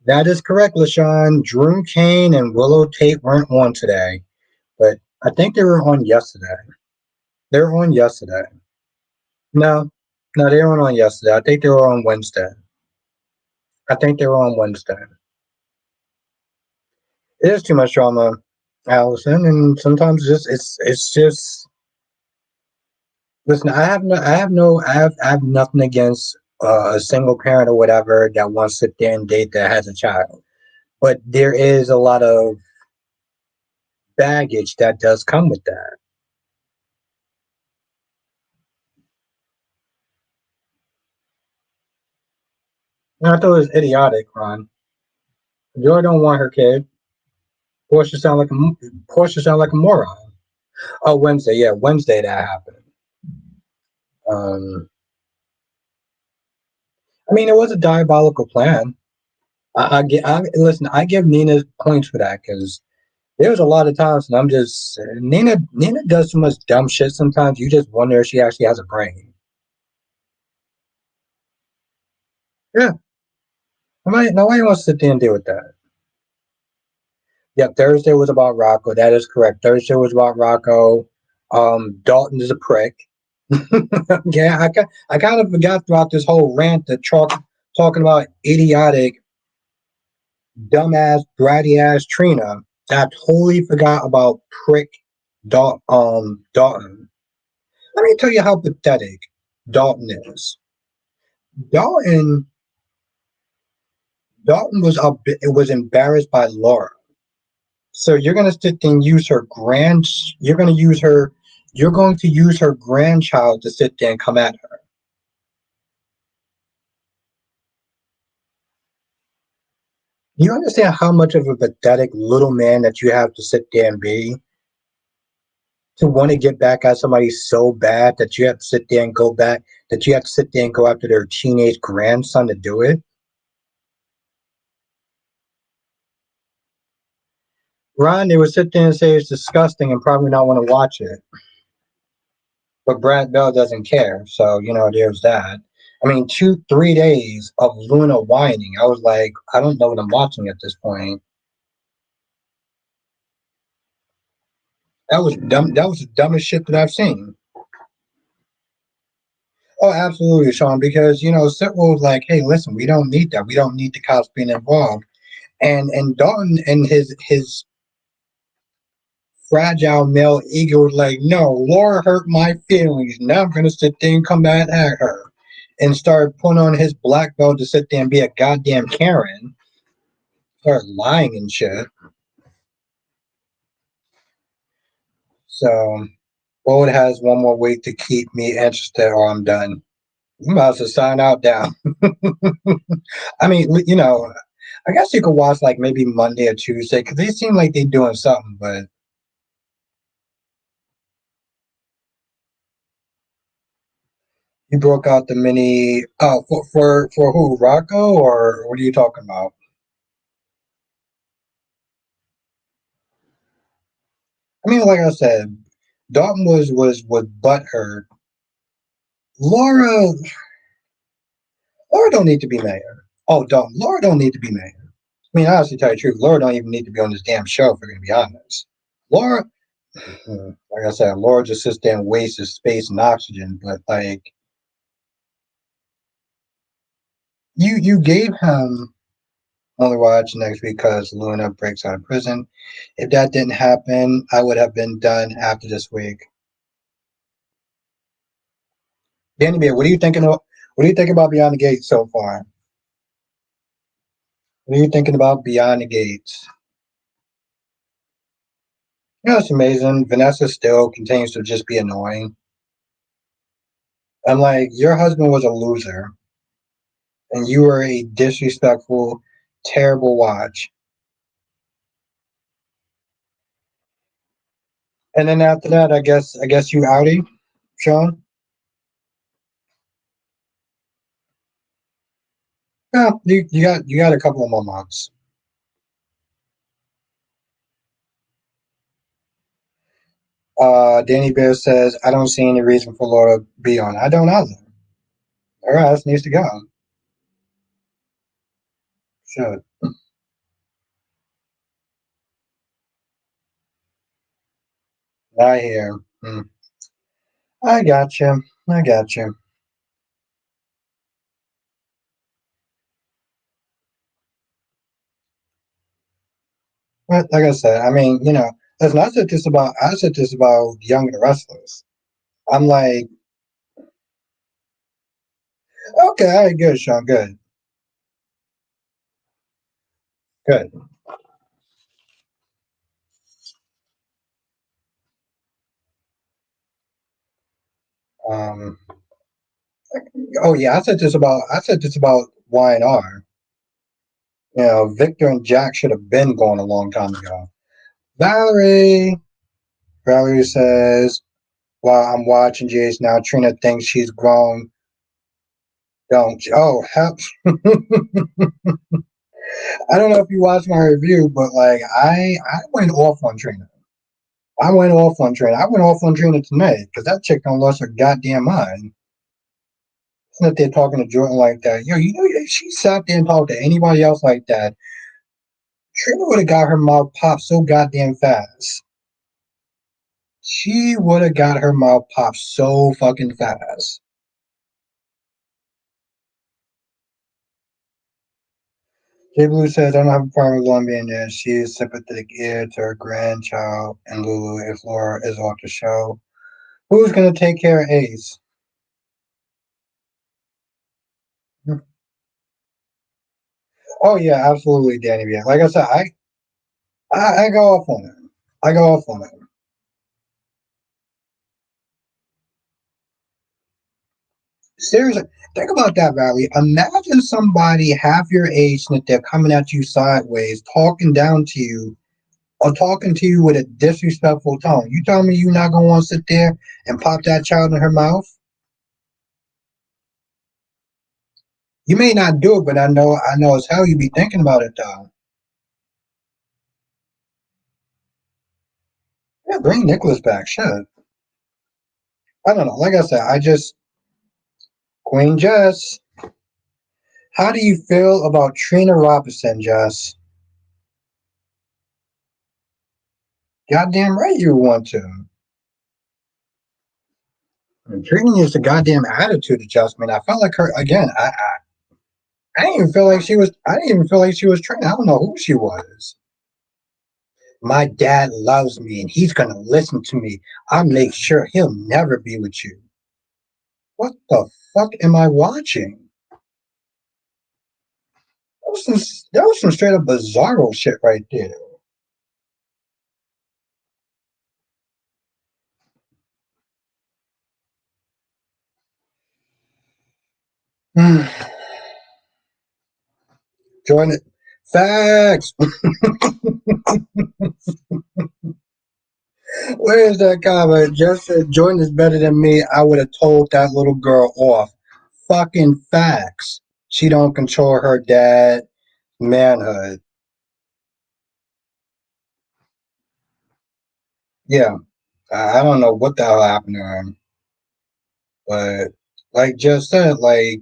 That is correct, LaShawn. Drew Kane and Willow Tate weren't on today, but I think they were on yesterday. They were on yesterday. No, no, they weren't on yesterday. I think they were on Wednesday. I think they were on Wednesday. It is too much drama, Allison, and sometimes it's just listen. I have nothing against a single parent or whatever that wants to sit there and date that has a child, but there is a lot of baggage that does come with that. And I thought it was idiotic, Ron. Joy don't want her kid. Portia sound like Portia sound like a moron. Oh, Wednesday, yeah, Wednesday that happened. Um, I mean, it was a diabolical plan. Listen. I give Nina points for that because there's a lot of times, and I'm just Nina does so much dumb shit. Sometimes you just wonder if she actually has a brain. Yeah, nobody wants to sit there and deal with that. Yeah, Thursday was about Rocco. That is correct. Thursday was about Rocco. Dalton is a prick. Yeah, I kind of forgot throughout this whole rant that talking about idiotic, dumbass, bratty ass Trina. I totally forgot about prick Dalton. Let me tell you how pathetic Dalton is. Dalton Dalton was it was embarrassed by Laura. So you're gonna sit there and use her grand. You're gonna use her. You're going to use her grandchild to sit there and come at her. You understand how much of a pathetic little man that you have to sit there and be to want to get back at somebody so bad that you have to sit there and go back, that you have to sit there and go after their teenage grandson to do it. Ron, they would sit there and say it's disgusting and probably not want to watch it. But Brad Bell doesn't care. So, there's that. I mean, 3 days of Luna whining. I was like, I don't know what I'm watching at this point. That was dumb. That was the dumbest shit that I've seen. Oh, absolutely, Sean. Because Sitwell was like, "Hey, listen, we don't need that. We don't need the cops being involved." And Dalton and his fragile male ego was like, "No, Laura hurt my feelings. Now I'm gonna sit there and come back at her," and start putting on his black belt to sit there and be a goddamn Karen. Start lying and shit. So, Bold has one more week to keep me interested, or I'm done. I'm about to sign out now. I mean, I guess you could watch like maybe Monday or Tuesday because they seem like they're doing something. But you broke out the mini. Oh, for who? Rocco, or what are you talking about? I mean, like I said, Dalton was butthurt. Laura, Laura don't need to be mayor. Oh, Dalton, Laura don't need to be mayor. I mean, honestly, tell you the truth, Laura don't even need to be on this damn show. If we're gonna be honest, Laura, like I said, Laura just sits there and wastes his space and oxygen. But like, you gave him only watch next week because Luna breaks out of prison. If that didn't happen, I would have been done after this week. Danny Bear, what are you thinking of? What do you think about Beyond the Gates so far? What are you thinking about Beyond the Gates? It's amazing. Vanessa still continues to just be annoying. I'm like, your husband was a loser, and you were a disrespectful, terrible watch. And then after that, I guess you outie, Sean. Yeah, you got a couple of more months. Danny Bear says, I don't see any reason for Laura to be on. I don't either. Her ass needs to go. Should. I hear. Hmm. I got you. I got you. But like I said, I mean, listen, I said this about Young and the Restless. I'm like, okay, all right, good, Sean, good, good. Um, oh yeah, I said this about Y&R. Victor and Jack should have been gone a long time ago. Valerie, Valerie says, while I'm watching Jace now, Trina thinks she's grown. Don't. Oh, hell. I don't know if you watched my review, but like I went off on Trina. I went off on Trina. I went off on Trina tonight because that chick don't lost her goddamn mind. It's not there talking to Jordan like that. Yo, if she sat there and talked to anybody else like that, Trina would have got her mouth popped so goddamn fast. She would have got her mouth popped so fucking fast. J Blue says, I don't have a problem with Lauren being there. She is sympathetic ear to her grandchild and Lulu if Laura is off the show. Who's going to take care of Ace? Oh yeah, absolutely, Danny. Yeah, like I said, I go off on it. I go off on it. Seriously, think about that, Valley. Imagine somebody half your age that they're coming at you sideways, talking down to you, or talking to you with a disrespectful tone. You tell me you're not gonna want to sit there and pop that child in her mouth? You may not do it, but I know as hell you be thinking about it though. Yeah, bring Nicholas back. Shit. I don't know. Like I said, I just Queen Jess. How do you feel about Trina Robinson, Jess? Goddamn right you want to. And Trina needs a goddamn attitude adjustment. I felt like her again. I didn't even feel like she was. I didn't even feel like she was Trina. I don't know who she was. My dad loves me and he's gonna listen to me. I'll make sure he'll never be with you. What the fuck am I watching? That was some straight up bizarro shit right there. Join it. Facts. Where is that comment? Just said Jordan is better than me. I would have told that little girl off. Fucking facts. She don't control her dad manhood. Yeah, I don't know what the hell happened to him, but like just said, like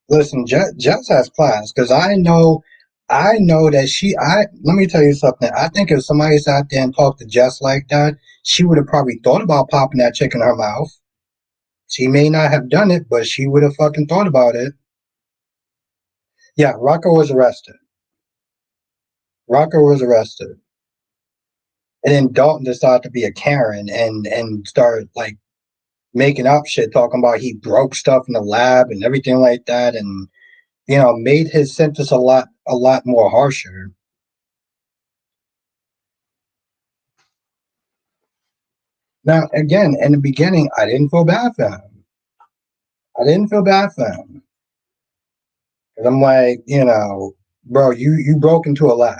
listen, Jess has class because I know that she. I let me tell you something. I think if somebody sat there and talked to Jess like that, she would have probably thought about popping that chick in her mouth. She may not have done it, but she would have fucking thought about it. Yeah, Rocco was arrested. Rocco was arrested, and then Dalton decided to be a Karen and start like making up shit, talking about he broke stuff in the lab and everything like that, and made his sentence a lot more harsher. Now, again, in the beginning, I didn't feel bad for him. I didn't feel bad for him. 'Cause I'm like, bro, you broke into a lab.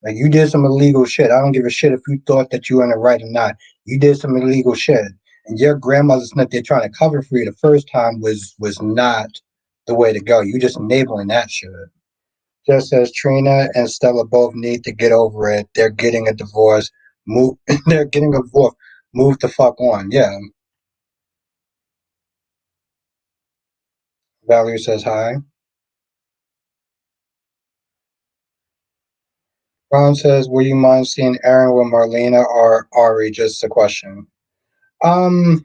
Like you did some illegal shit. I don't give a shit if you thought that you were in the right or not. You did some illegal shit. And your grandmother's that they're trying to cover for you the first time was not the way to go. You just enabling that shit. Just as Trina and Stella both need to get over it. They're getting a divorce. Move they're getting a divorce. Move the fuck on. Yeah. Valerie says hi. Ron says, "Would you mind seeing Aaron with Marlena or Ari?" Just a question. Um,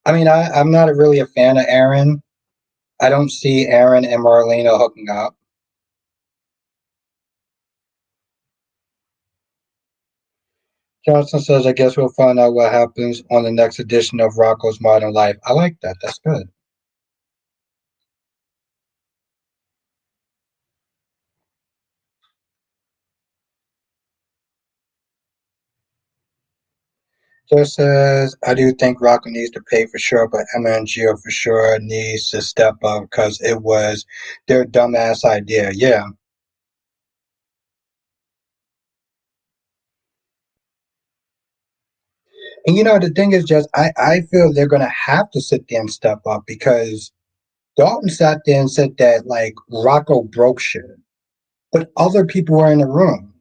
I mean, I'm not really a fan of Aaron. I don't see Aaron and Marlena hooking up. Johnson says, "I guess we'll find out what happens on the next edition of Rocco's Modern Life." I like that. That's good. Just says, "I do think Rocco needs to pay for sure, but Emma and Gio for sure needs to step up because it was their dumbass idea." Yeah. And the thing is just I feel they're gonna have to sit there and step up because Dalton sat there and said that like Rocco broke shit. But other people were in the room,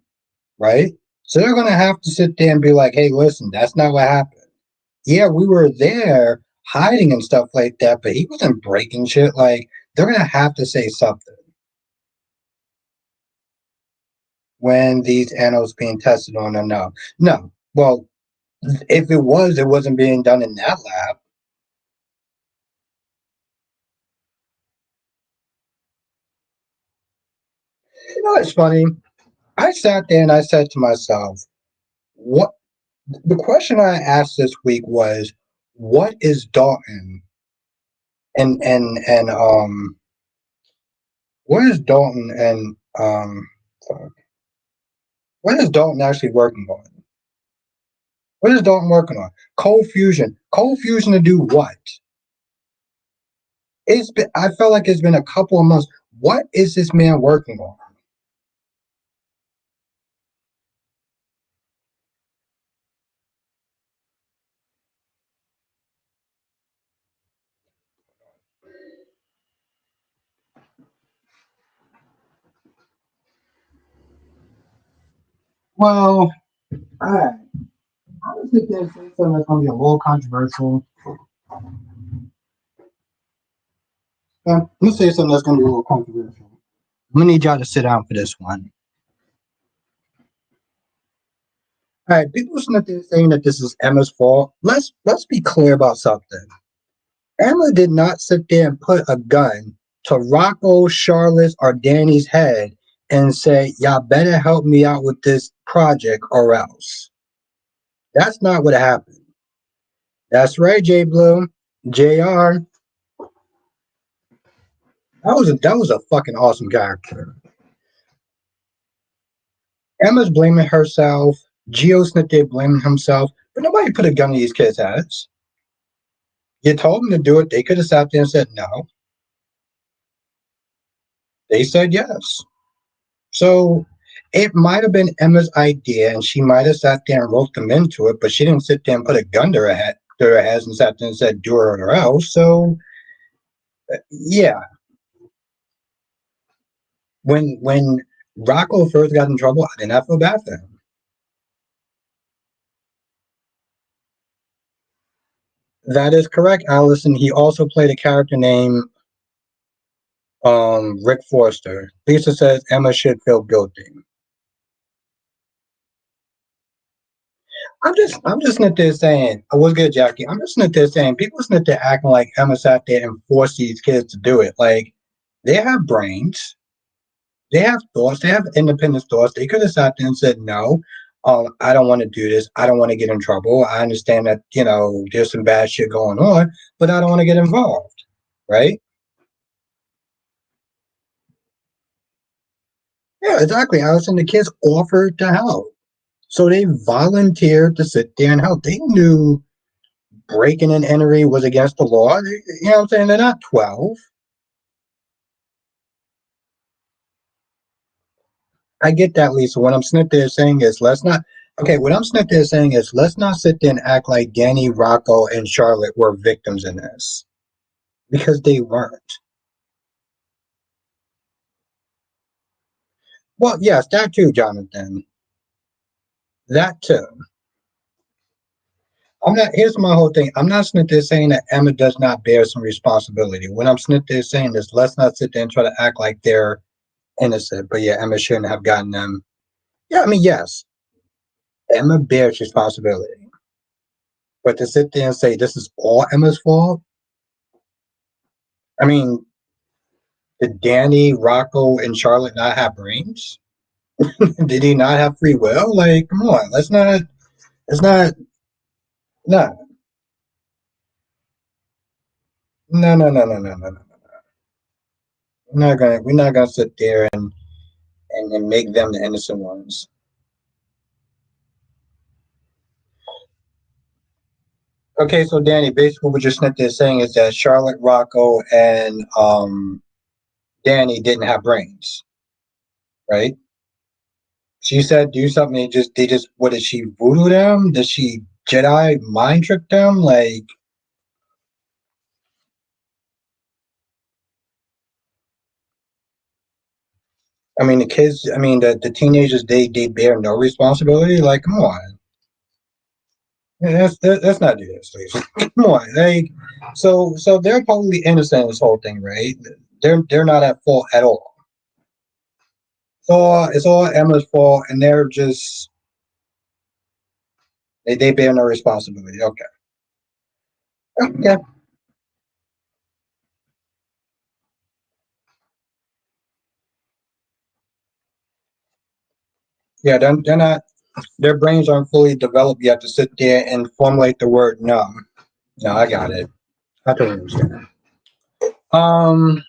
right? So they're gonna have to sit there and be like, hey, listen, that's not what happened. Yeah, we were there hiding and stuff like that, but he wasn't breaking shit. Like they're gonna have to say something when these animals being tested on or no. No. Well, if it was, it wasn't being done in that lab. It's funny. I sat there and I said to myself, what the question I asked this week was, what is Dalton and What is Dalton and fuck. What is Dalton actually working on? What is Dalton working on? Cold fusion. Cold fusion to do what? It's been. I felt like it's been a couple of months. What is this man working on? Well, alright. I was thinking something that's gonna be a little controversial. Let me say something that's gonna be a little controversial. I'm gonna need y'all to sit down for this one. All right, people sitting there saying that this is Emma's fault. Let's be clear about something. Emma did not sit there and put a gun to Rocco, Charlotte's, or Danny's head and say, "Y'all better help me out with this project or else." That's not what happened. That's right, J Blue, Jr. That was a fucking awesome character. Emma's blaming herself. Geo Smith there blaming himself, but nobody put a gun to these kids' heads. You told them to do it. They could have sat there and said no. They said yes. So it might have been Emma's idea, and she might have sat there and wrote them into it, but she didn't sit there and put a gun to her head and sat there and said, "Do it or else." So yeah, when Rocco first got in trouble, I did not feel bad for him. That is correct, Allison. He also played a character named Rick Forster. Lisa says Emma should feel guilty. I'm just not there saying, "Oh, what's good, Jackie?" I'm just not there saying people not there acting like Emma sat there and forced these kids to do it. Like they have brains, they have thoughts, they have independent thoughts. They could have sat there and said, "No, I don't want to do this. I don't want to get in trouble. I understand that there's some bad shit going on, but I don't want to get involved." Right? Yeah, exactly. Allison, the kids offered to help, so they volunteered to sit there and help. They knew breaking and entering was against the law. You know what I'm saying? They're not 12. I get that, Lisa. What I'm sitting there saying is let's not. Okay, what I'm sitting there saying is let's not sit there and act like Danny, Rocco, and Charlotte were victims in this because they weren't. Well, yes, that too, Jonathan. That too. I'm not. Here's my whole thing. I'm not sitting there saying that Emma does not bear some responsibility. What I'm sitting there saying is let's not sit there and try to act like they're innocent. But yeah, Emma shouldn't have gotten them. Yeah, I mean, yes, Emma bears responsibility. But to sit there and say this is all Emma's fault, I mean, did Danny, Rocco, and Charlotte not have brains? Did he not have free will? Like, come on, let's not, no, no, no, no, no, no, no, no. We're not gonna sit there and make them the innocent ones. Okay, so Danny, basically what you're sitting there saying is that Charlotte, Rocco, and Danny didn't have brains, right? She said do something. They just what did she voodoo them? Did she Jedi mind trick them? Like, I mean, the kids. I mean, the teenagers. They bear no responsibility. Like, come on, that's not do this, please. Come on, like, so they're totally innocent in this whole thing, right? They're not at fault at all. It's all Emma's fault, and they're just they bear no responsibility. Okay, okay, yeah, they're not. Their brains aren't fully developed yet to sit there and formulate the word no. No, I got it. I totally understand. Um,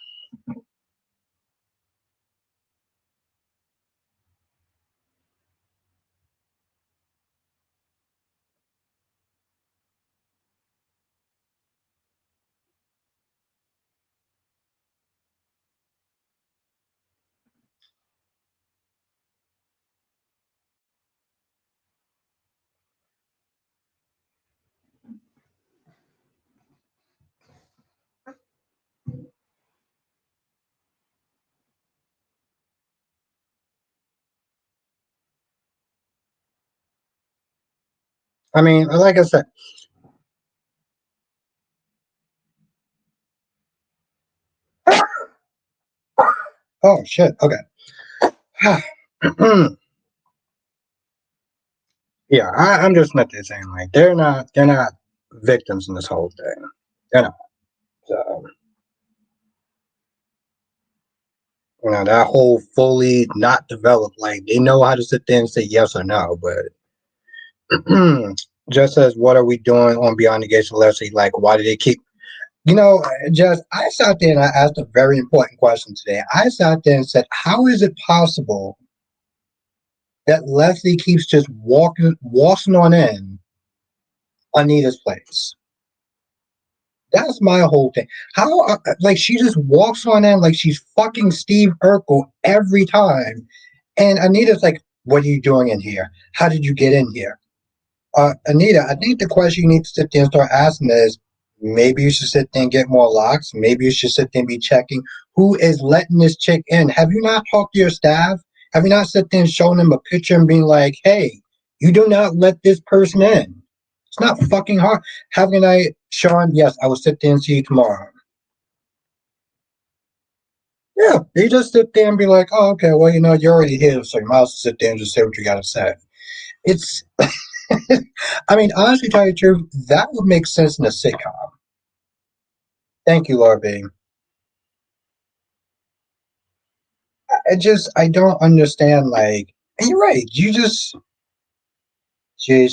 I mean, like I said, oh shit. Okay. Yeah, I'm just not saying like they're not victims in this whole thing. They're not. So that whole fully not developed, like they know how to sit there and say yes or no, but just as what are we doing on Beyond the Gates of Leslie? Like, why do they keep? Just I sat there and I asked a very important question today. I sat there and said, how is it possible that Leslie keeps just walking on in Anita's place? That's my whole thing. How, like, she just walks on in like she's fucking Steve Urkel every time. And Anita's like, what are you doing in here? How did you get in here? Anita, I think the question you need to sit there and start asking is maybe you should sit there and get more locks. Maybe you should sit there and be checking who is letting this chick in. Have you not talked to your staff? Have you not sit there and shown them a picture and being like, hey, you do not let this person in? It's not fucking hard. Have a good night, Sean. Yes, I will sit there and see you tomorrow. Yeah, they just sit there and be like, oh, okay, well, you're already here, so you might as well sit there and just say what you got to say. It's, I mean, honestly, tell you the truth, that would make sense in a sitcom. Thank you, Laura B. I don't understand, like, and you're right, GH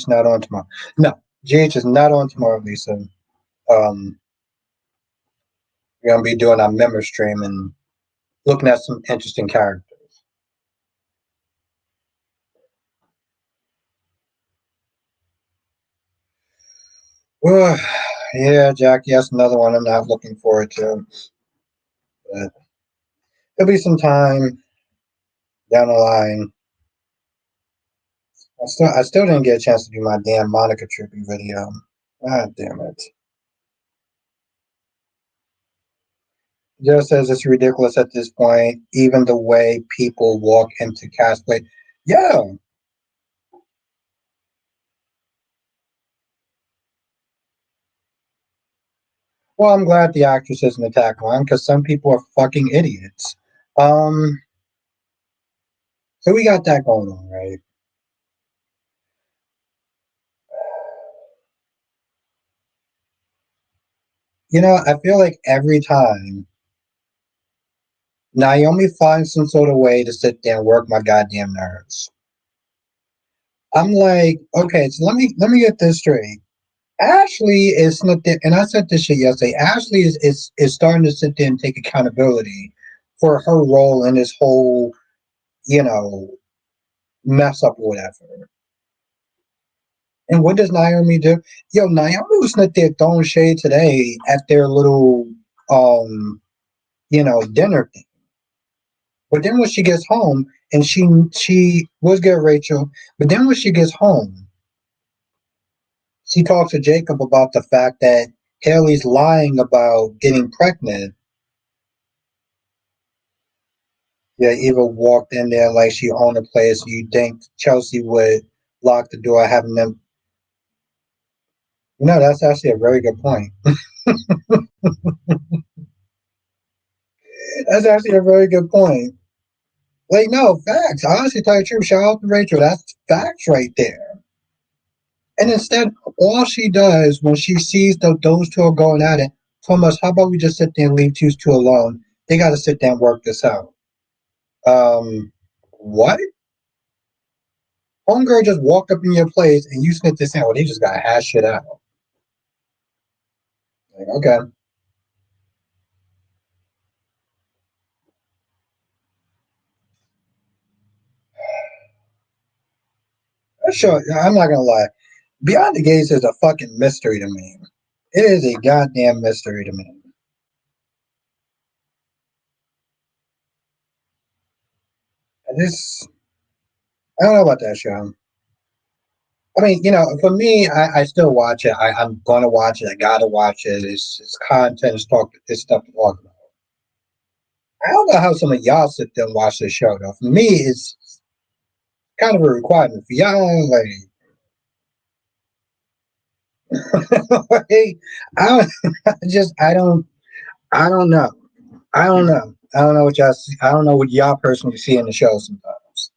not on tomorrow. No, GH is not on tomorrow, Lisa. Um, we're going to be doing our member stream and looking at some interesting characters. Yeah, Jackie, that's another one I'm not looking forward to. But there'll be some time down the line. I still didn't get a chance to do my damn Monica Trippy video. God damn it. Just as it's ridiculous at this point, even the way people walk into cosplay. Yeah. Well, I'm glad the actress isn't attacked one because some people are fucking idiots. Um, so we got that going on, right? I feel like every time Naomi finds some sort of way to sit there and work my goddamn nerves. I'm like, okay, so let me get this straight. Ashley is not there, and I said this shit yesterday. Ashley is starting to sit there and take accountability for her role in this whole, you know, mess up or whatever. And what does Naomi do? Yo, Naomi was not there throwing shade today at their little, um, dinner thing. But then when she gets home, and she was good, Rachel. But then when she gets home, she talks to Jacob about the fact that Haley's lying about getting pregnant. Yeah, Eva walked in there like she owned a place. You think Chelsea would lock the door, having them? No, that's actually a very good point. That's actually a very good point. Like, no, facts. Honestly, tell you the truth, shout out to Rachel. That's facts right there. And instead, all she does when she sees those two are going at it, Thomas, how about we just sit there and leave these two alone? They got to sit there and work this out. What? Homegirl just walked up in your place and you sniffed this out. Well, they just got to hash shit out. Like, okay. Sure, I'm not going to lie. Beyond the Gates is a fucking mystery to me. It is a goddamn mystery to me. This, I don't know about that show. I mean, for me, I still watch it. I'm gonna watch it. I gotta watch it. It's content. It's stuff to talk about. I don't know how some of y'all sit there and watch this show though. For me, it's kind of a requirement. For y'all, like, Like, I don't, I don't know. I don't know. I don't know what y'all see. I don't know what y'all personally see in the show sometimes.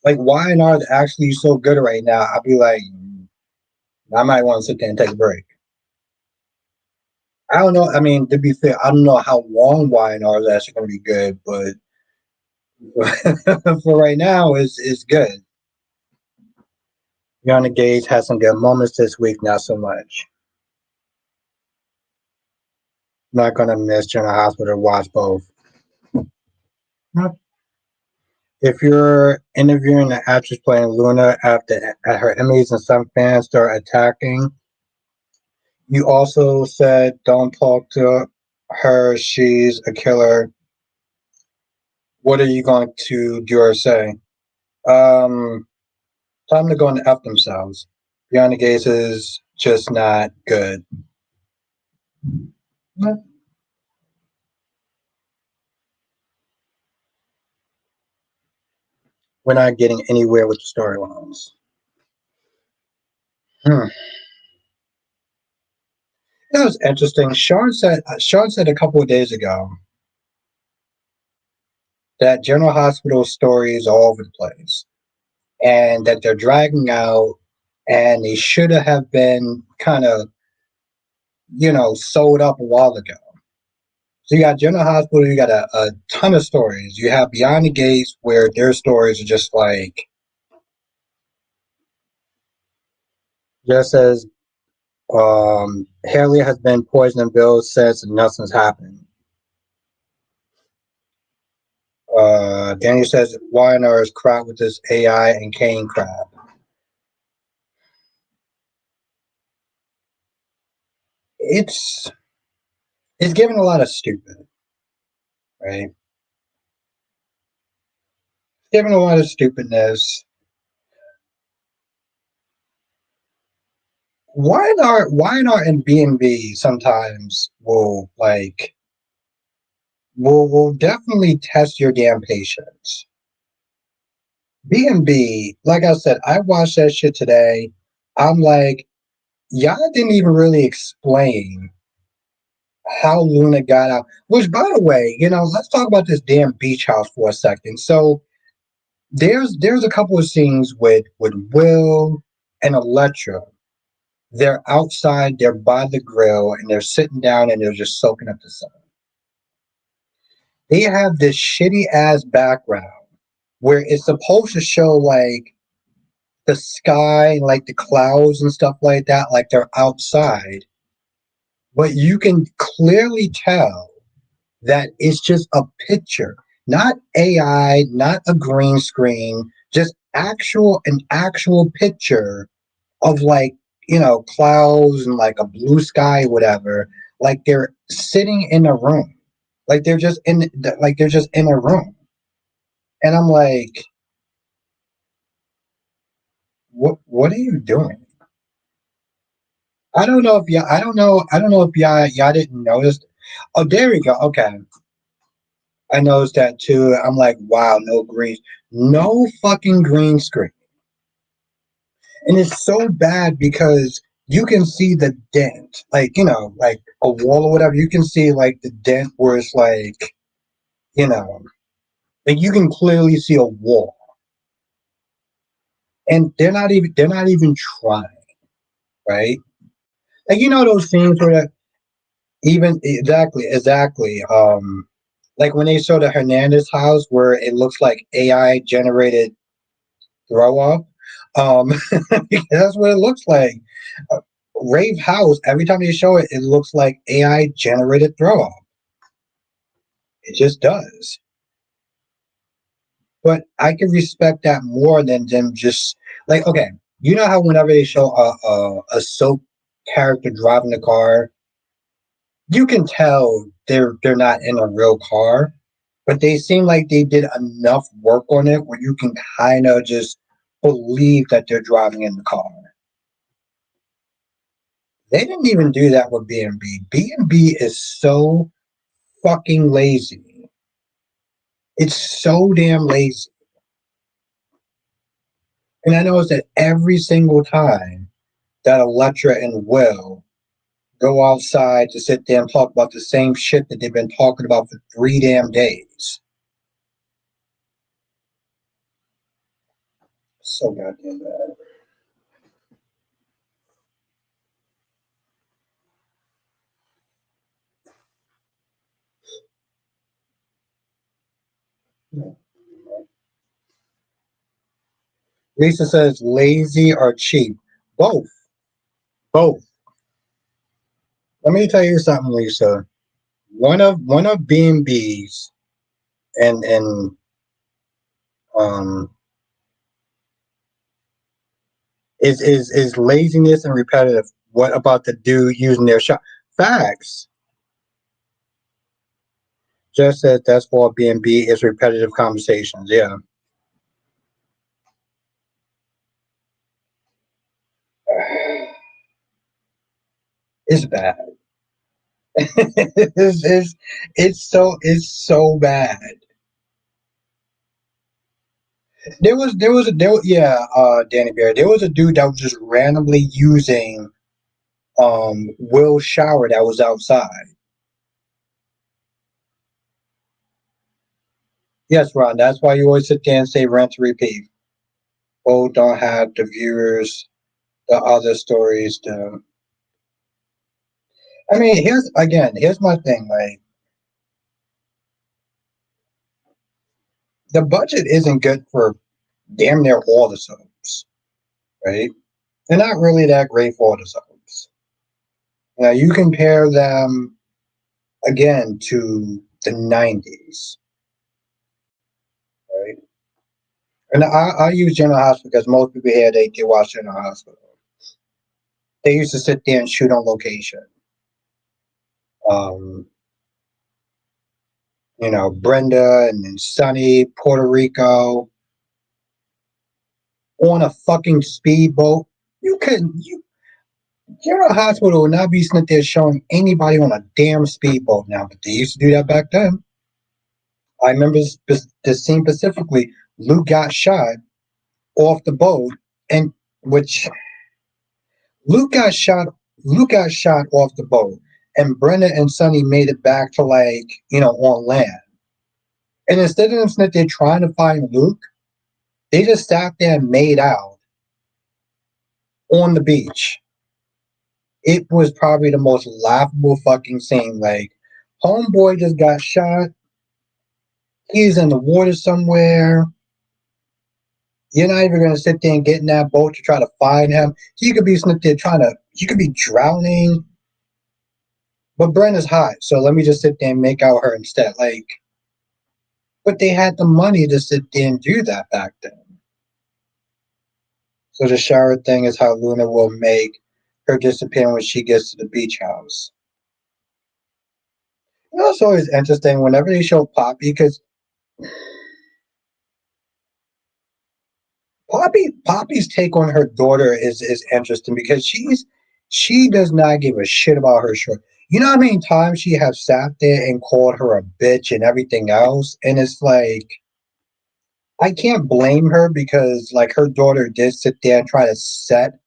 Like, why are they actually so good right now? I'll be like, I might want to sit there and take a break. I don't know. I mean, to be fair, I don't know how long Y&R is actually going to be good, but for right now, it's good. Yana Gates had some good moments this week, not so much. Not going to miss General Hospital to watch both. If you're interviewing the actress playing Luna after at her Emmys and some fans start attacking, you also said don't talk to her. She's a killer. What are you going to do or say? Um, Time to go and F themselves. Beyond the Gates is just not good. We're not getting anywhere with the storylines. Hmm. That was interesting. Sean said a couple of days ago that General Hospital stories are all over the place and that they're dragging out and they should have been kind of, sold up a while ago. So you got General Hospital, you got a ton of stories. You have Beyond the Gates where their stories are just like, just as Haley has been poisoning Bill since nothing's happened. Daniel says YNR is crap with this AI and Kane crap. It's it's given a lot of stupid, right? It's given a lot of stupidness. YNR and B&B sometimes will definitely test your damn patience. B&B, like I said, I watched that shit today. I'm like, y'all didn't even really explain how Luna got out. Which, by the way, let's talk about this damn beach house for a second. So there's a couple of scenes with Will and Electra. They're outside, they're by the grill, and they're sitting down and they're just soaking up the sun. They have this shitty ass background where it's supposed to show like the sky, like the clouds and stuff like that, like they're outside. But you can clearly tell that it's just a picture, not AI, not a green screen, just an actual picture of like, clouds and like a blue sky, whatever. Like they're sitting in a room, like they're just in a room, and I'm like, what are you doing? I don't know if y'all didn't notice. Oh, there we go. Okay, I noticed that too. I'm like, wow, no fucking green screen. And it's so bad because you can see the dent, like, like a wall or whatever. You can see like the dent where it's you know, like you can clearly see a wall. And they're not even trying, right? Like those scenes where even exactly. Like when they show the Hernandez house where it looks like AI generated throw up. Um, that's what it looks like. Uh, Rave House, every time you show it, it looks like AI generated throw up. It just does. But I can respect that more than them just like, okay, you know how whenever they show a soap character driving the car, you can tell they're not in a real car, but they seem like they did enough work on it where you can kind of just believe that they're driving in the car. They didn't even do that with B&B. B&B is so fucking lazy. It's so damn lazy. And I notice that every single time. that Electra and Will go outside to sit there and talk about the same shit that they've been talking about for 3 damn days. So goddamn bad. Lisa says lazy or cheap. Both. Both. Let me tell you something, Lisa. One of B&B's and um is laziness and repetitive. What about the dude using their shop? Facts. Just said that's what B&B is repetitive conversations. Yeah. It's bad. It's so bad. Yeah, Danny Bear. There was a dude that was just randomly using Will's shower that was outside. Yes, Ron, that's why you always sit there and say rent to repeat. Oh, don't have the viewers the other stories to. I mean, here's my thing. Like the budget isn't good for damn near all the soaps, right? They're not really that great for all the soaps. Now you compare them again to the '90s, right? And I use General Hospital because most people here they watch General Hospital. They used to sit there and shoot on location. Um, Brenda and Sunny, Puerto Rico, on a fucking speedboat. You couldn't. General Hospital would not be sitting there showing anybody on a damn speedboat now, but they used to do that back then. I remember the scene specifically. Luke got shot off the boat, and which Luke got shot. Luke got shot off the boat, and Brenda and Sonny made it back to on land. And instead of them sitting there trying to find Luke, they just sat there and made out on the beach. It was probably the most laughable fucking scene. Like, homeboy just got shot. He's in the water somewhere. You're not even gonna sit there and get in that boat to try to find him. He could be sitting there he could be drowning. But Brenda's hot, so let me just sit there and make out her instead. Like, but they had the money to sit there and do that back then. So the shower thing is how Luna will make her disappear when she gets to the beach house. It's always interesting whenever they show Poppy because Poppy's take on her daughter is interesting because she does not give a shit about her short. You know how many times she has sat there and called her a bitch and everything else, and it's like I can't blame her because like her daughter did sit there and try to set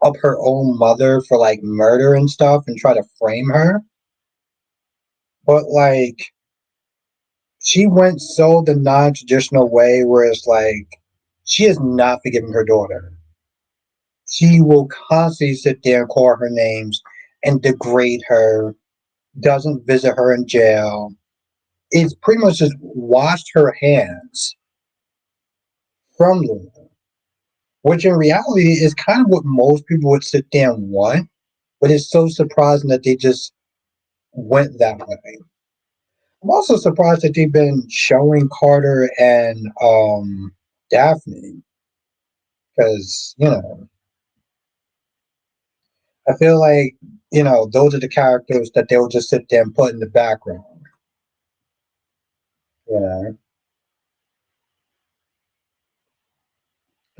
up her own mother for like murder and stuff and try to frame her, but like she went so the non-traditional way where it's like she is not forgiving her daughter. She will constantly sit there and call her names and degrade her, doesn't visit her in jail. It's pretty much just washed her hands from Luna, which in reality is kind of what most people would sit there and want, but it's so surprising that they just went that way. I'm also surprised that they've been showing Carter and Daphne because, I feel like, those are the characters that they'll just sit there and put in the background.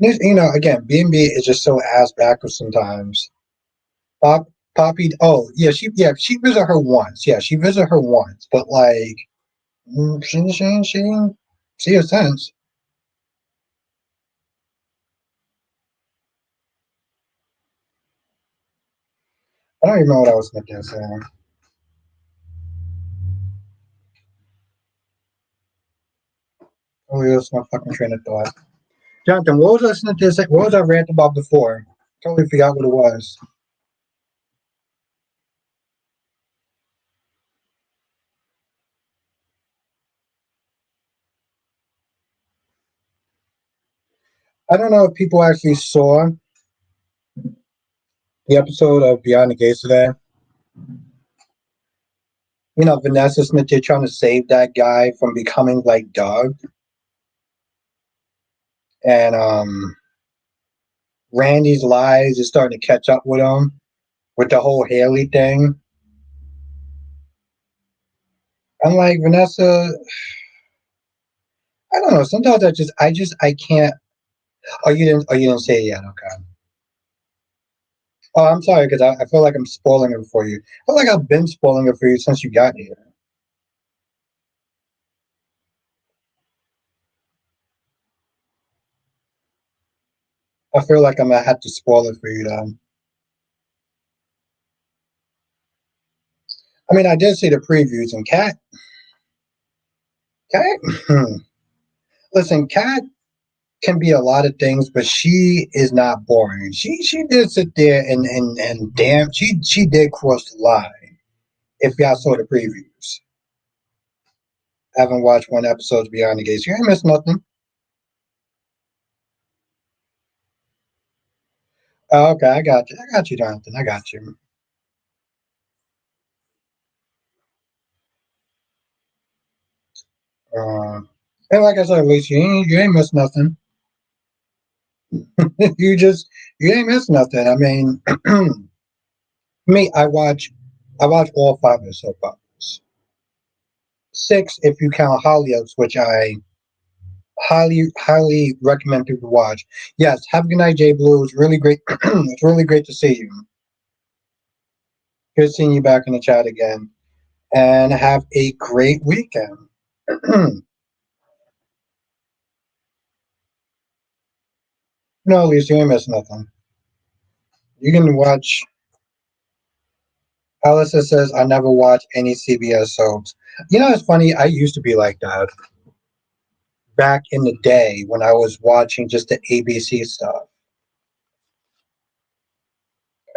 You know, again, B&B is just so ass backwards sometimes. Poppy, oh she visited her once. Yeah, she visited her once, but like, she didn't see a sense. I don't even know what I was thinking. So, oh, that's my fucking train of thought. Jonathan, what was I listening to? What was I ranting about before? Totally forgot what it was. I don't know if people actually saw the episode of Beyond the Gates today. You know, Vanessa Smith, they're trying to save that guy from becoming like Doug. And Randy's lies is starting to catch up with him with the whole Haley thing. I'm like, Vanessa, I don't know. Sometimes I can't. Oh, you didn't say it yet. Okay. Oh, I'm sorry because I feel like I'm spoiling it for you. I feel like I've been spoiling it for you since you got here. I feel like I'm gonna have to spoil it for you though. I mean, I did see the previews and Cat. Listen, Cat can be a lot of things, but she is not boring. She did sit there and damn, she did cross the line. If y'all saw the previews, I haven't watched one episode of Beyond the Gates. You ain't missed nothing. Oh, okay, I got you. I got you, Jonathan. I got you. Uh, and like I said, Lisa, you ain't missed nothing. you just you ain't missed nothing. I mean, me, I watch all five of the soap operas. Six if you count Hollyoaks, which I highly recommend people watch. Yes, have a good night, Jay Blue. It's really great. It's really great to see you. Good seeing you back in the chat again. And have a great weekend. No, at least you ain't missing nothing. You can watch. Alyssa says, I never watch any CBS soaps. You know, it's funny. I used to be like that back in the day when I was watching just the ABC stuff.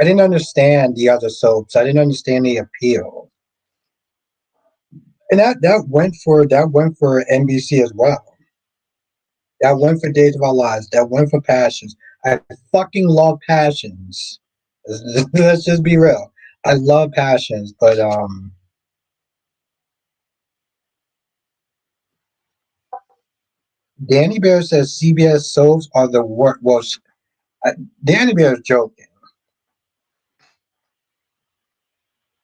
I didn't understand the other soaps. I didn't understand the appeal. And that went for NBC as well. That went for Days of Our Lives. That went for Passions. I fucking love Passions. Let's just be real. I love Passions, but Danny Bear says CBS soaps are the worst. Well, Danny Bear is joking,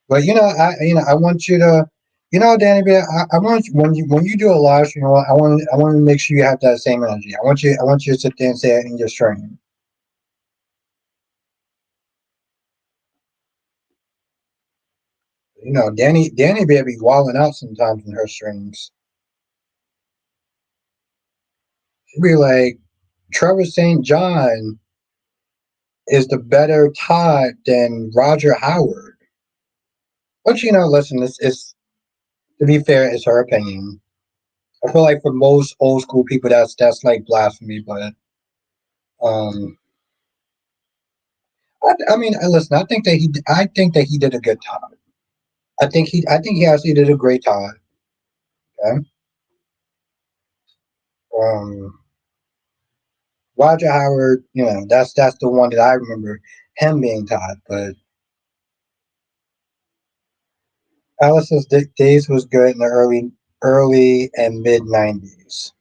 but I want you to, Danny Bear, I want you, when you do a live stream, I want to make sure you have that same energy. I want you to sit there and say it in your stream. You know, Danny Bear be walling out sometimes in her streams. She'd be like, Trevor St. John is the better Todd than Roger Howard. But listen, it's to be fair, it's her opinion. I feel like for most old school people, that's like blasphemy. But um, I mean, listen, I think that he did a good Todd. I think he actually did a great Todd. Okay. Um, Roger Howard, that's the one that I remember him being Todd. But Alice's Days was good in the early and mid '90s.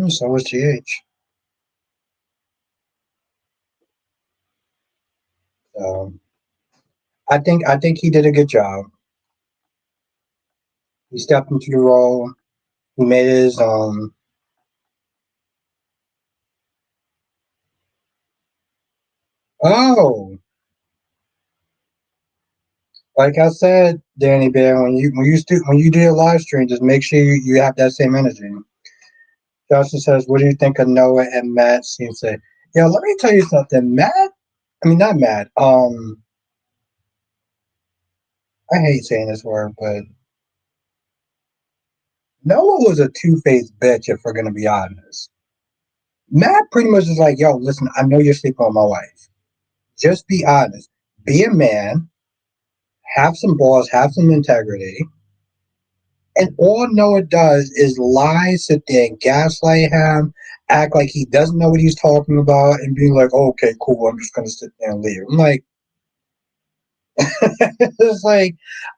So was GH. So I think he did a good job. He stepped into the role. He made his oh, like I said, Danny Bear, when you do a live stream, just make sure you have that same energy. Justin says, "What do you think of Noah and Matt?" Seems to, let me tell you something. Matt, I mean not Matt. I hate saying this word, but Noah was a two-faced bitch. If we're gonna be honest, Matt pretty much is like, yo, listen, I know you're sleeping on my wife. Just be honest. Be a man. Have some balls. Have some integrity. And all Noah does is lie, sit there and gaslight him, act like he doesn't know what he's talking about, and being like, oh, okay, cool, I'm just gonna sit there and leave. I'm like, it's like,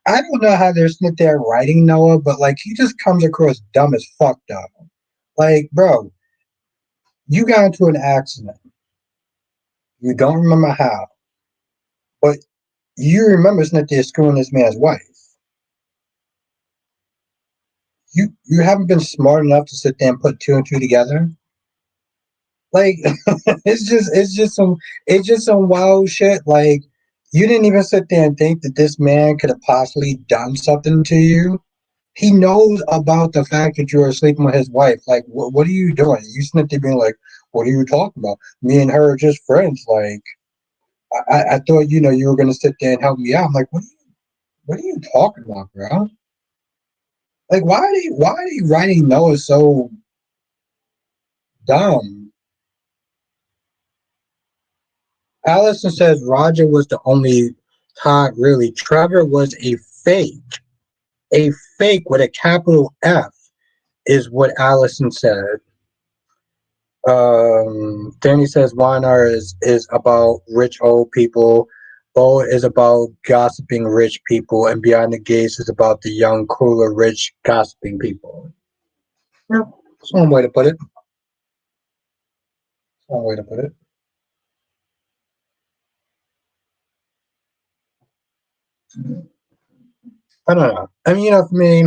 I don't know how they're sitting there writing Noah, but like he just comes across dumb as fuck though. Like, bro, you got into an accident. You don't remember how, but you remember sitting there screwing this man's wife. You haven't been smart enough to sit there and put two and two together. Like it's just some wild shit. Like you didn't even sit there and think that this man could have possibly done something to you. He knows about the fact that you are sleeping with his wife. Like what are you doing? You sitting there being like, what are you talking about? Me and her are just friends. Like I thought you were gonna sit there and help me out. I'm like, what are you talking about, bro? Like why are they writing Noah so dumb? Allison says Roger was the only Todd really. Trevor was a fake. A fake with a capital F is what Allison said. Danny says Weiner is about rich old people. Bo is about gossiping rich people, and Beyond the Gates is about the young, cooler, rich, gossiping people. Yeah, that's one way to put it. That's one way to put it. I don't know. I mean, for me,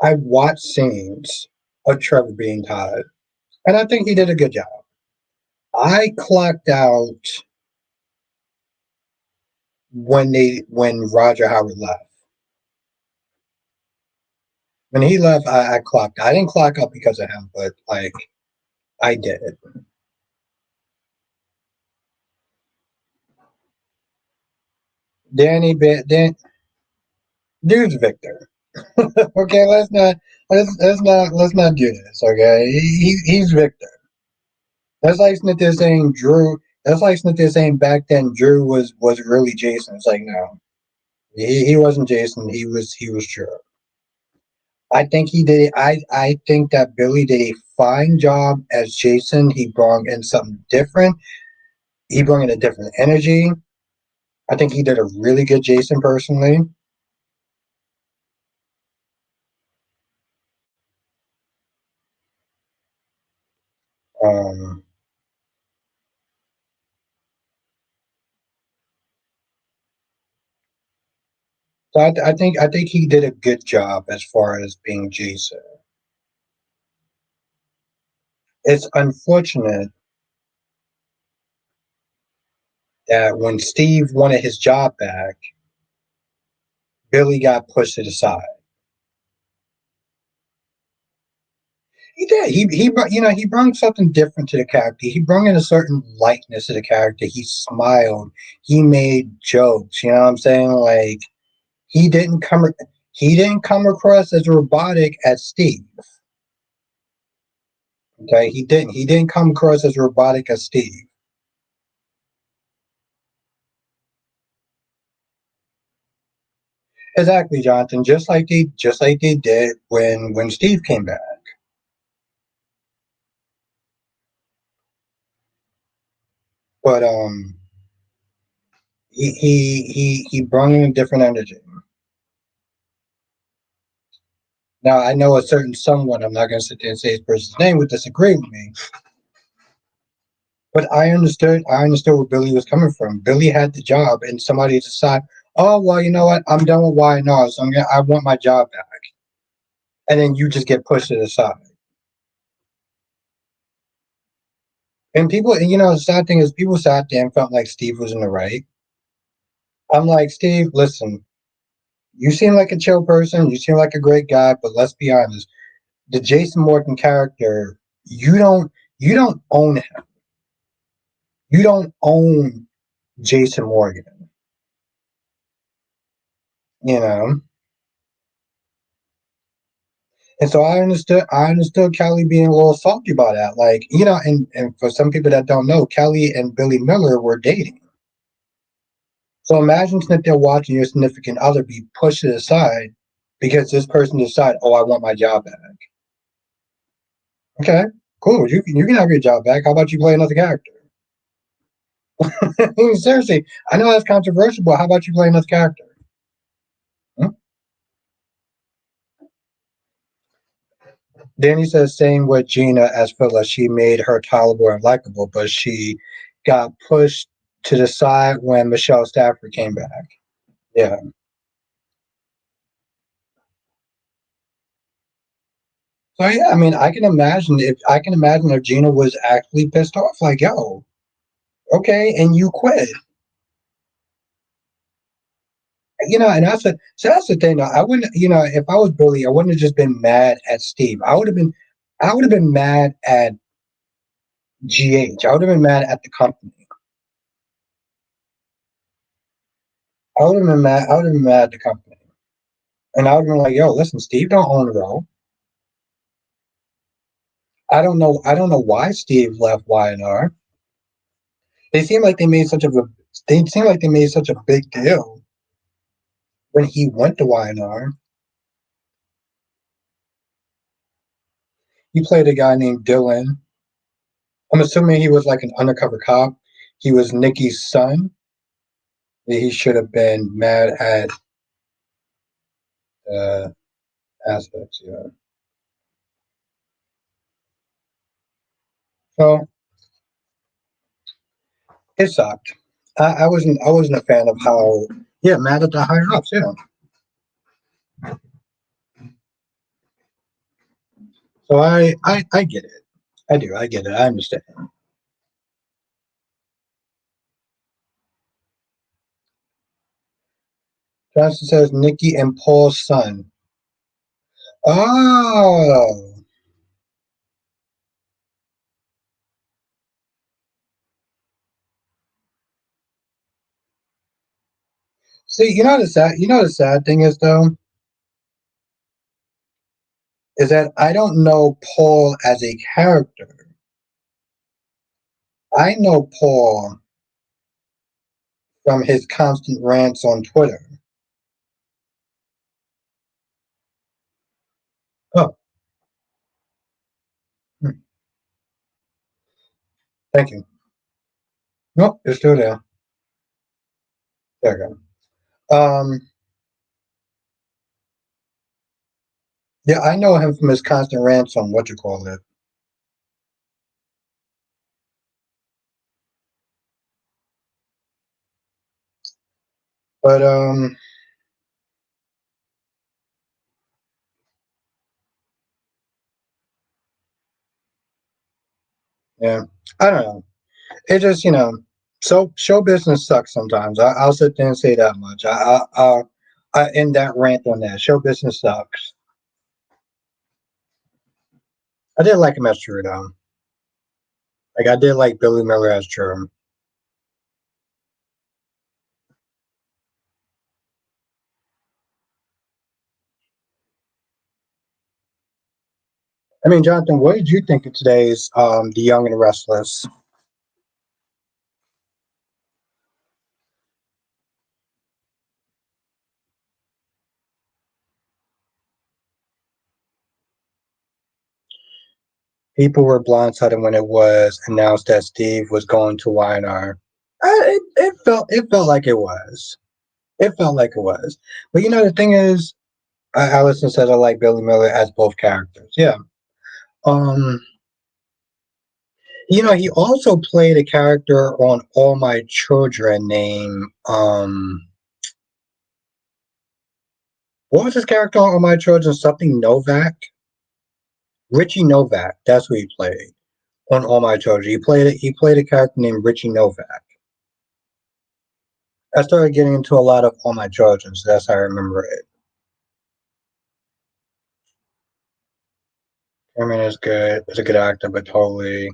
I watched scenes of Trevor being Todd, and I think he did a good job. I clocked out when Roger Howard left. When he left, I clocked. I didn't clock up because of him, but like I did. Dan, dude's Victor. Okay, let's not do this. Okay, he's Victor. That's like Smith saying Drew. That's like Smith saying back then Drew was really Jason. It's like no, he wasn't Jason. He was Drew. I think he did. I think that Billy did a fine job as Jason. He brought in something different. He brought in a different energy. I think he did a really good Jason personally. Um, so I think he did a good job as far as being Jason. It's unfortunate that when Steve wanted his job back, Billy got pushed to the side. He did. He brought something different to the character. He brought in a certain lightness to the character. He smiled. He made jokes. You know what I'm saying? Like he didn't come. He didn't come across as robotic as Steve. Okay, he didn't. He didn't come across as robotic as Steve. Exactly, Jonathan. Just like they did when Steve came back. But he brought in a different energy. Now I know a certain someone. I'm not going to sit there and say his person's name would disagree with me, but I understood where Billy was coming from. Billy had the job, and somebody decided, oh well, you know what? I'm done with Y&R, so I want my job back. And then you just get pushed to the side. And the sad thing is, people sat there and felt like Steve was in the right. I'm like, Steve, listen, you seem like a chill person. You seem like a great guy, but let's be honest. The Jason Morgan character, you don't own him. You don't own Jason Morgan. you know. And so I understood Kelly being a little salty about that. Like, and for some people that don't know, Kelly and Billy Miller were dating. So imagine that they're watching your significant other be pushed to the side because this person decided, oh, I want my job back. Okay, cool. You can have your job back. How about you play another character? Seriously, I know that's controversial, but how about you play another character? Hmm? Danny says same with Gina as Phyllis. She made her tolerable and likable, but she got pushed to the side when Michelle Stafford came back. Yeah. So yeah, I mean, I can imagine if Gina was actually pissed off, like, yo, okay, and you quit. And that's the thing. Though. I wouldn't, if I was Billy, I wouldn't have just been mad at Steve. I would have been mad at GH. I would have been mad at the company. I would have been mad. I would have been mad at the company, and I would have been like, "Yo, listen, Steve don't own the role. I don't know. I don't know why Steve left Y&R. They seem like they made such a. They seem like they made such a big deal when he went to Y&R. He played a guy named Dylan. I'm assuming he was like an undercover cop. He was Nikki's son. He should have been mad at aspects. Yeah. So it sucked. I wasn't a fan of how. Yeah, mad at the higher ups. Yeah. So I get it. I do. I get it. I understand. Johnson says Nikki and Paul's son. Oh, see, the sad thing is though, is that I don't know Paul as a character. I know Paul from his constant rants on Twitter. Oh, hmm, thank you. Nope, it's still there. There we go. Yeah, I know him from his constant rants on what you call it. But yeah, I don't know. It just so show business sucks sometimes. I'll sit there and say that much. I end that rant on that. Show business sucks. I did like him as True though. Like I did like Billy Miller as True. I mean, Jonathan, what did you think of today's The Young and the Restless? People were blindsided when it was announced that Steve was going to Y&R. It felt like it was. It felt like it was. But the thing is, Allison said I like Billy Miller as both characters. Yeah. Um, he also played a character on All My Children named what was his character on All My Children? Something Novak? Richie Novak. That's who he played on All My Children. He played a character named Richie Novak. I started getting into a lot of All My Children, so that's how I remember it. I mean, it's good. It's a good actor, but totally.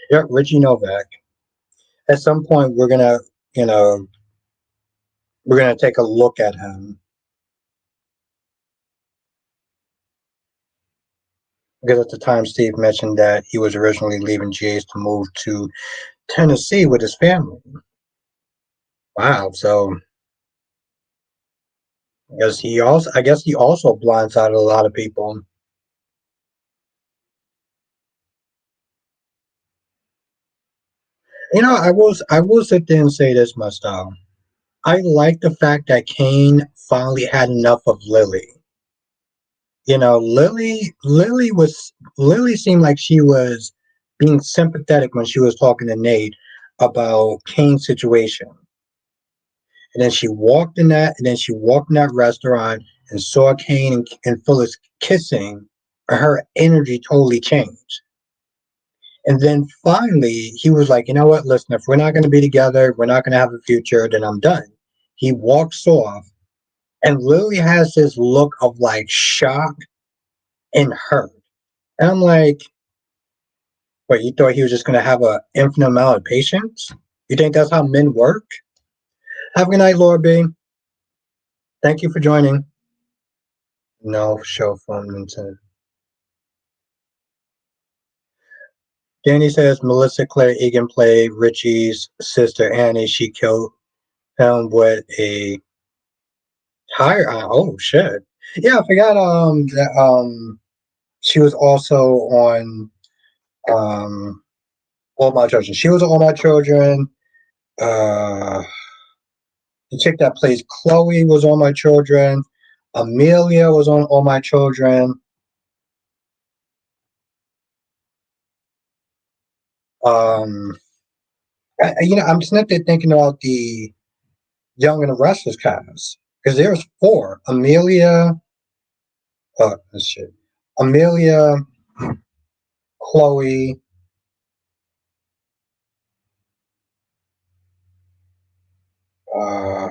Yeah, Richie Novak. At some point, we're gonna, you know, We're gonna take a look at him because at the time Steve mentioned that he was originally leaving GH to move to Tennessee with his family. Wow, so I guess he also blindsided a lot of people. I will sit there and say this much though. I like the fact that Kane finally had enough of Lily. Lily seemed like she was being sympathetic when she was talking to Nate about Kane's situation. And then she walked in that restaurant and saw Kane and Phyllis kissing, and her energy totally changed. And then finally, he was like, you know what? Listen, if we're not going to be together, we're not going to have a future, then I'm done. He walks off, and Lily has this look of like shock and hurt. And I'm like, wait, you thought he was just going to have an infinite amount of patience? You think that's how men work? Have a good night, Laura B. Thank you for joining. No show phone Vincent. Danny says Melissa Claire Egan played Richie's sister Annie. She killed him with a tire. Oh shit! Yeah, I forgot. That she was also on All My Children. She was on All My Children. Uh, the chick that plays Chloe was on My Children. Amelia was on All My Children. Um, I'm just not there thinking about the Young and the Restless cast because there's four. Shit. Amelia, Chloe, uh,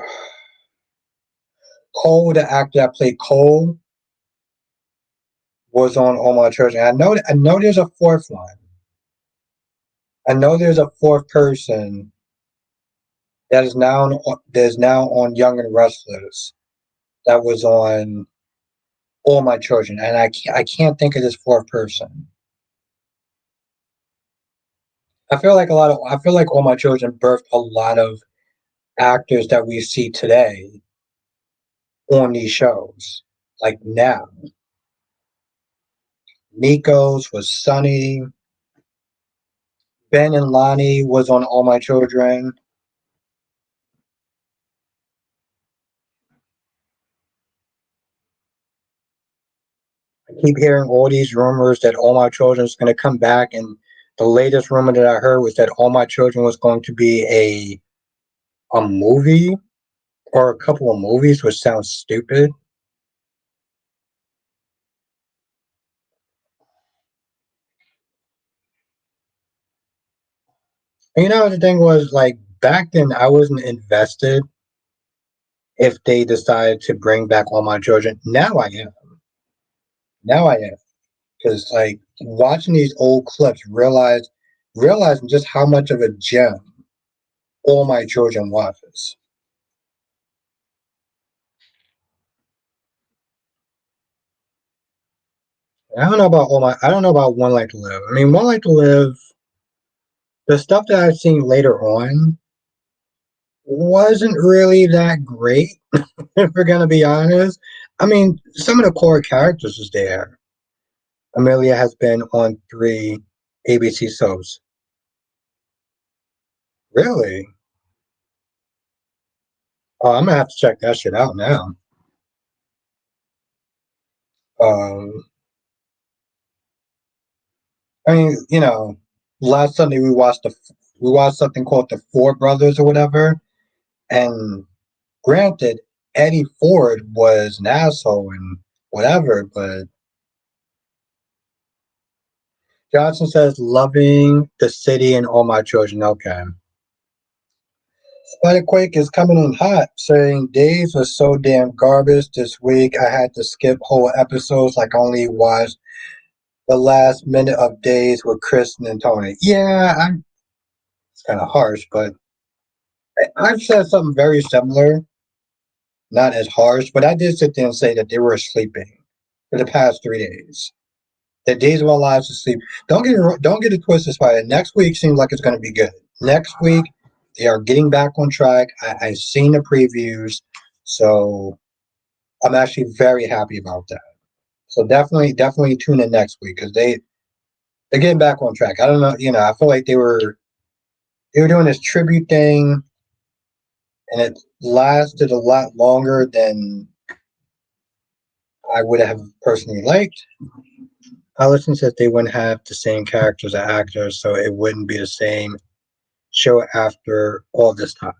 Cole, the actor that played Cole, was on All My Children. I know there's a fourth one. I know there's a fourth person that is now on Young and Restless that was on All My Children, and I can't think of this fourth person. I feel like All My Children birthed a lot of actors that we see today on these shows. Like now, Nico's was Sunny. Ben and Lonnie was on All My Children. I keep hearing all these rumors that All My Children is going to come back, and the latest rumor that I heard was that All My Children was going to be a movie or a couple of movies, which sounds stupid. And the thing was like back then I wasn't invested if they decided to bring back All My Children. Now I am. Now I am. Because like watching these old clips, realizing just how much of a gem All My Children was. I don't know about One Life to Live. I mean, One Life to Live, the stuff that I've seen later on wasn't really that great, if we're gonna be honest. I mean, some of the core characters was there. Amelia has been on three ABC soaps. Really? Oh, I'm gonna have to check that shit out now. Um, I mean, last Sunday we watched something called The Four Brothers or whatever, and granted, Eddie Ford was an asshole and whatever, but Johnson says loving the city and all my children. Okay. Spiderquake is coming in hot, saying days was so damn garbage this week. I had to skip whole episodes, like only watched the last minute of days with Kristen and Tony. Yeah, it's kind of harsh, but I've said something very similar. not as harsh, but I did sit there and say that they were sleeping for the past 3 days. The days of our lives to sleep. Don't get it twisted, Spider. Next week seems like it's going to be good. Next week they are getting back on track. I've seen the previews, so I'm actually very happy about that. So definitely tune in next week because they're getting back on track. I don't know, I feel like they were doing this tribute thing, and it lasted a lot longer than I would have personally liked. Allison said they wouldn't have the same characters or actors, so it wouldn't be the same show after all this time.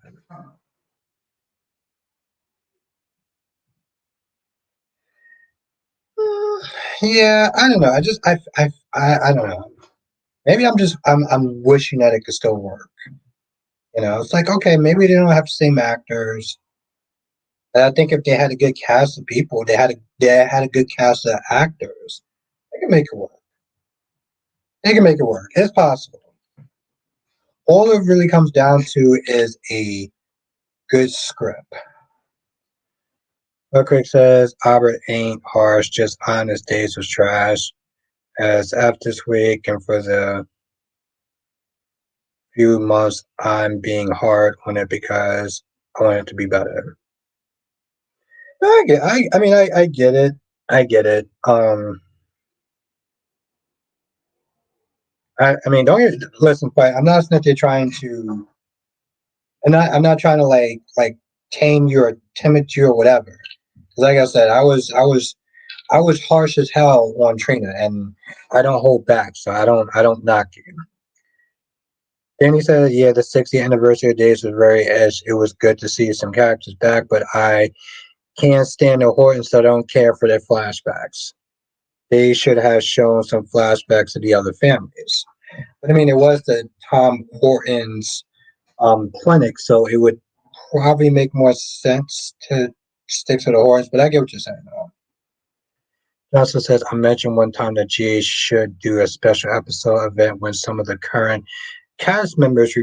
Yeah, I don't know. I don't know. Maybe I'm wishing that it could still work. It's like okay, maybe they don't have the same actors. And I think if they had a good cast of people, they had a good cast of actors, they can make it work. They can make it work. It's possible. All it really comes down to is a good script. Buckrick says Albert ain't harsh, just honest days was trash. As after this week and for the few months I'm being hard on it because I want it to be better. I get it. I get it. Don't listen, but I'm not necessarily trying to. I'm not trying to like tame you or timid you or whatever. Like I said, I was harsh as hell on Trina, and I don't hold back, so I don't knock you. Then he said, "Yeah, the 60th anniversary of Days was very edge. It was good to see some characters back, but I can't stand the Hortons, so I don't care for their flashbacks. They should have shown some flashbacks of the other families. But I mean, it was the Tom Hortons clinic, so it would probably make more sense to stick to the Hortons. But I get what you're saying, though." It also says, I mentioned one time that GA should do a special episode event when some of the current cast members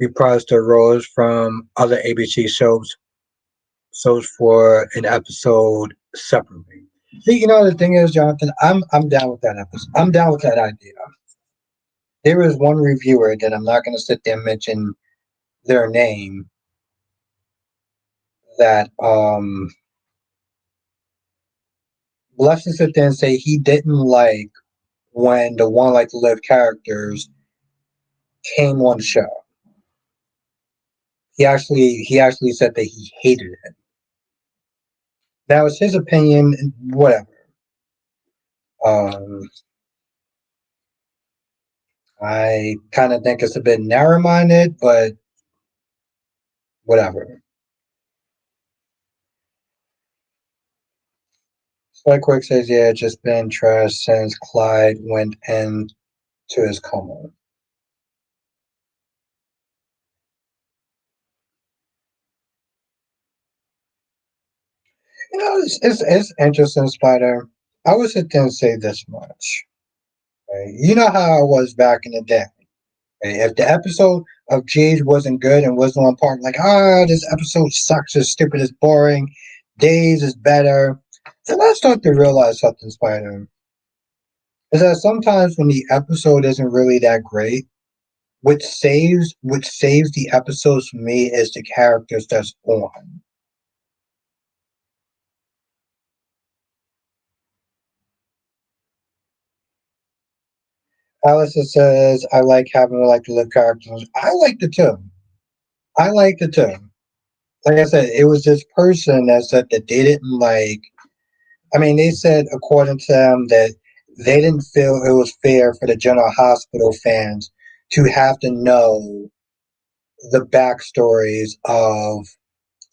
reprise their roles from other ABC shows for an episode separately. See, the thing is, Jonathan, I'm down with that episode. I'm down with that idea. There is one reviewer that I'm not going to sit there and mention their name that let's just sit there and say he didn't like when the One Like to Live characters came on the show. He actually said that he hated it. That was his opinion. Whatever. Um, I kind of think it's a bit narrow-minded, but whatever. Spike Quick says, "Yeah, it's just been trash since Clyde went into his coma." It's interesting, Spider. I would sit there and say this much. Right? You know how I was back in the day. Right? If the episode of Jade wasn't good and wasn't on part, like, this episode sucks, it's stupid, it's boring, Days is better. Then I start to realize something, Spider. Is that sometimes when the episode isn't really that great, which saves the episodes for me is the characters that's on. Allison says, I like having like the live characters. I liked it too. I liked it too. Like I said, it was this person that said that they didn't like. I mean, they said according to them that they didn't feel it was fair for the General Hospital fans to have to know the backstories of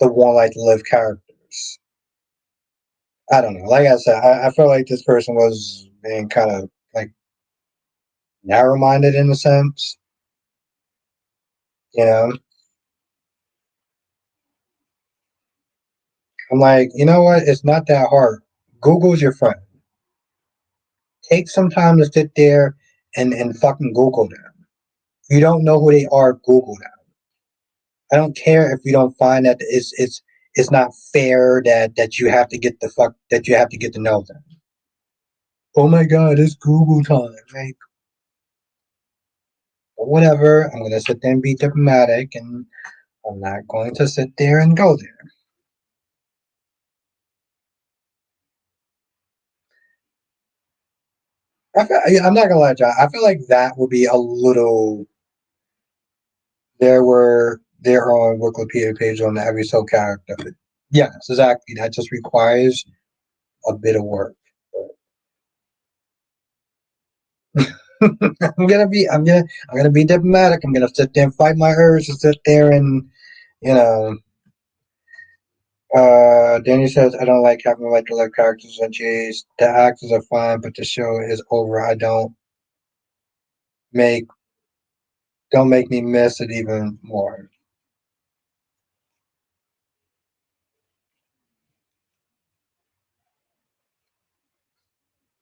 the One Life to Live characters. I don't know. Like I said, I feel like this person was being kind of like narrow minded in a sense. You know, I'm like, you know what? It's not that hard. Google's your friend. Take some time to sit there and fucking Google them. If you don't know who they are, Google them. I don't care if you don't find that it's not fair that you have to get the fuck that you have to get to know them. Oh my god, it's Google time. Like whatever. I'm gonna sit there and be diplomatic, and I'm not going to sit there and go there. I'm not gonna lie, John. I feel like that would be a little. There are on Wikipedia page on every soul character. Yes, exactly. That just requires a bit of work. I'm gonna be diplomatic. I'm gonna sit there and fight my urge to sit there and you know. Danny says I don't like having like the characters on J's. The actors are fine, but the show is over. I make don't make me miss it even more.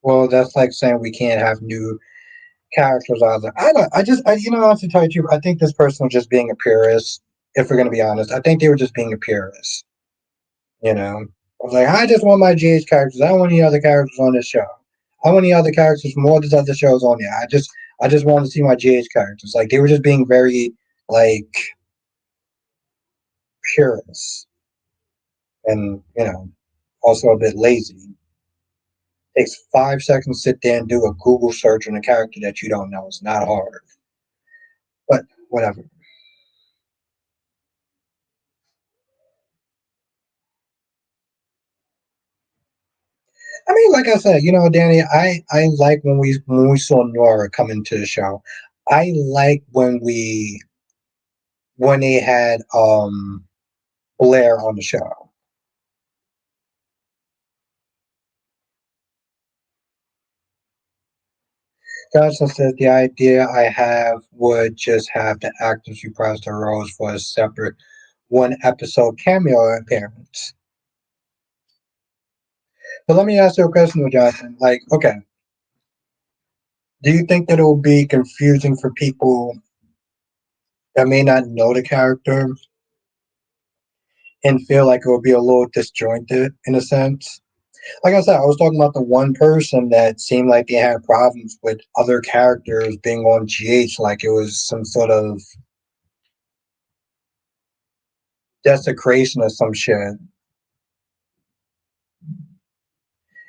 Well, that's like saying we can't have new characters either. I don't. You know, honestly, tell you the truth, I think this person was just being a purist. If we're gonna be honest, I think they were just being a purist. You know, I was like, I just want my GH characters. I don't want any other characters on this show. I want any other characters from all these other shows on there. I just want to see my GH characters. Like they were just being very like purist and also a bit lazy. It takes 5 seconds to sit there and do a Google search on a character that you don't know. It's not hard, but whatever. I mean, like I said, Danny, I like when we saw Nora come into the show. I like when they had Blair on the show. Johnson says the idea I have would just have the actors reprise their roles for a separate one episode cameo appearance. But let me ask you a question, though, Johnson. Like, okay, do you think that it will be confusing for people that may not know the character and feel like it will be a little disjointed in a sense? Like I said, I was talking about the one person that seemed like they had problems with other characters being on GH, like it was some sort of desecration or some shit.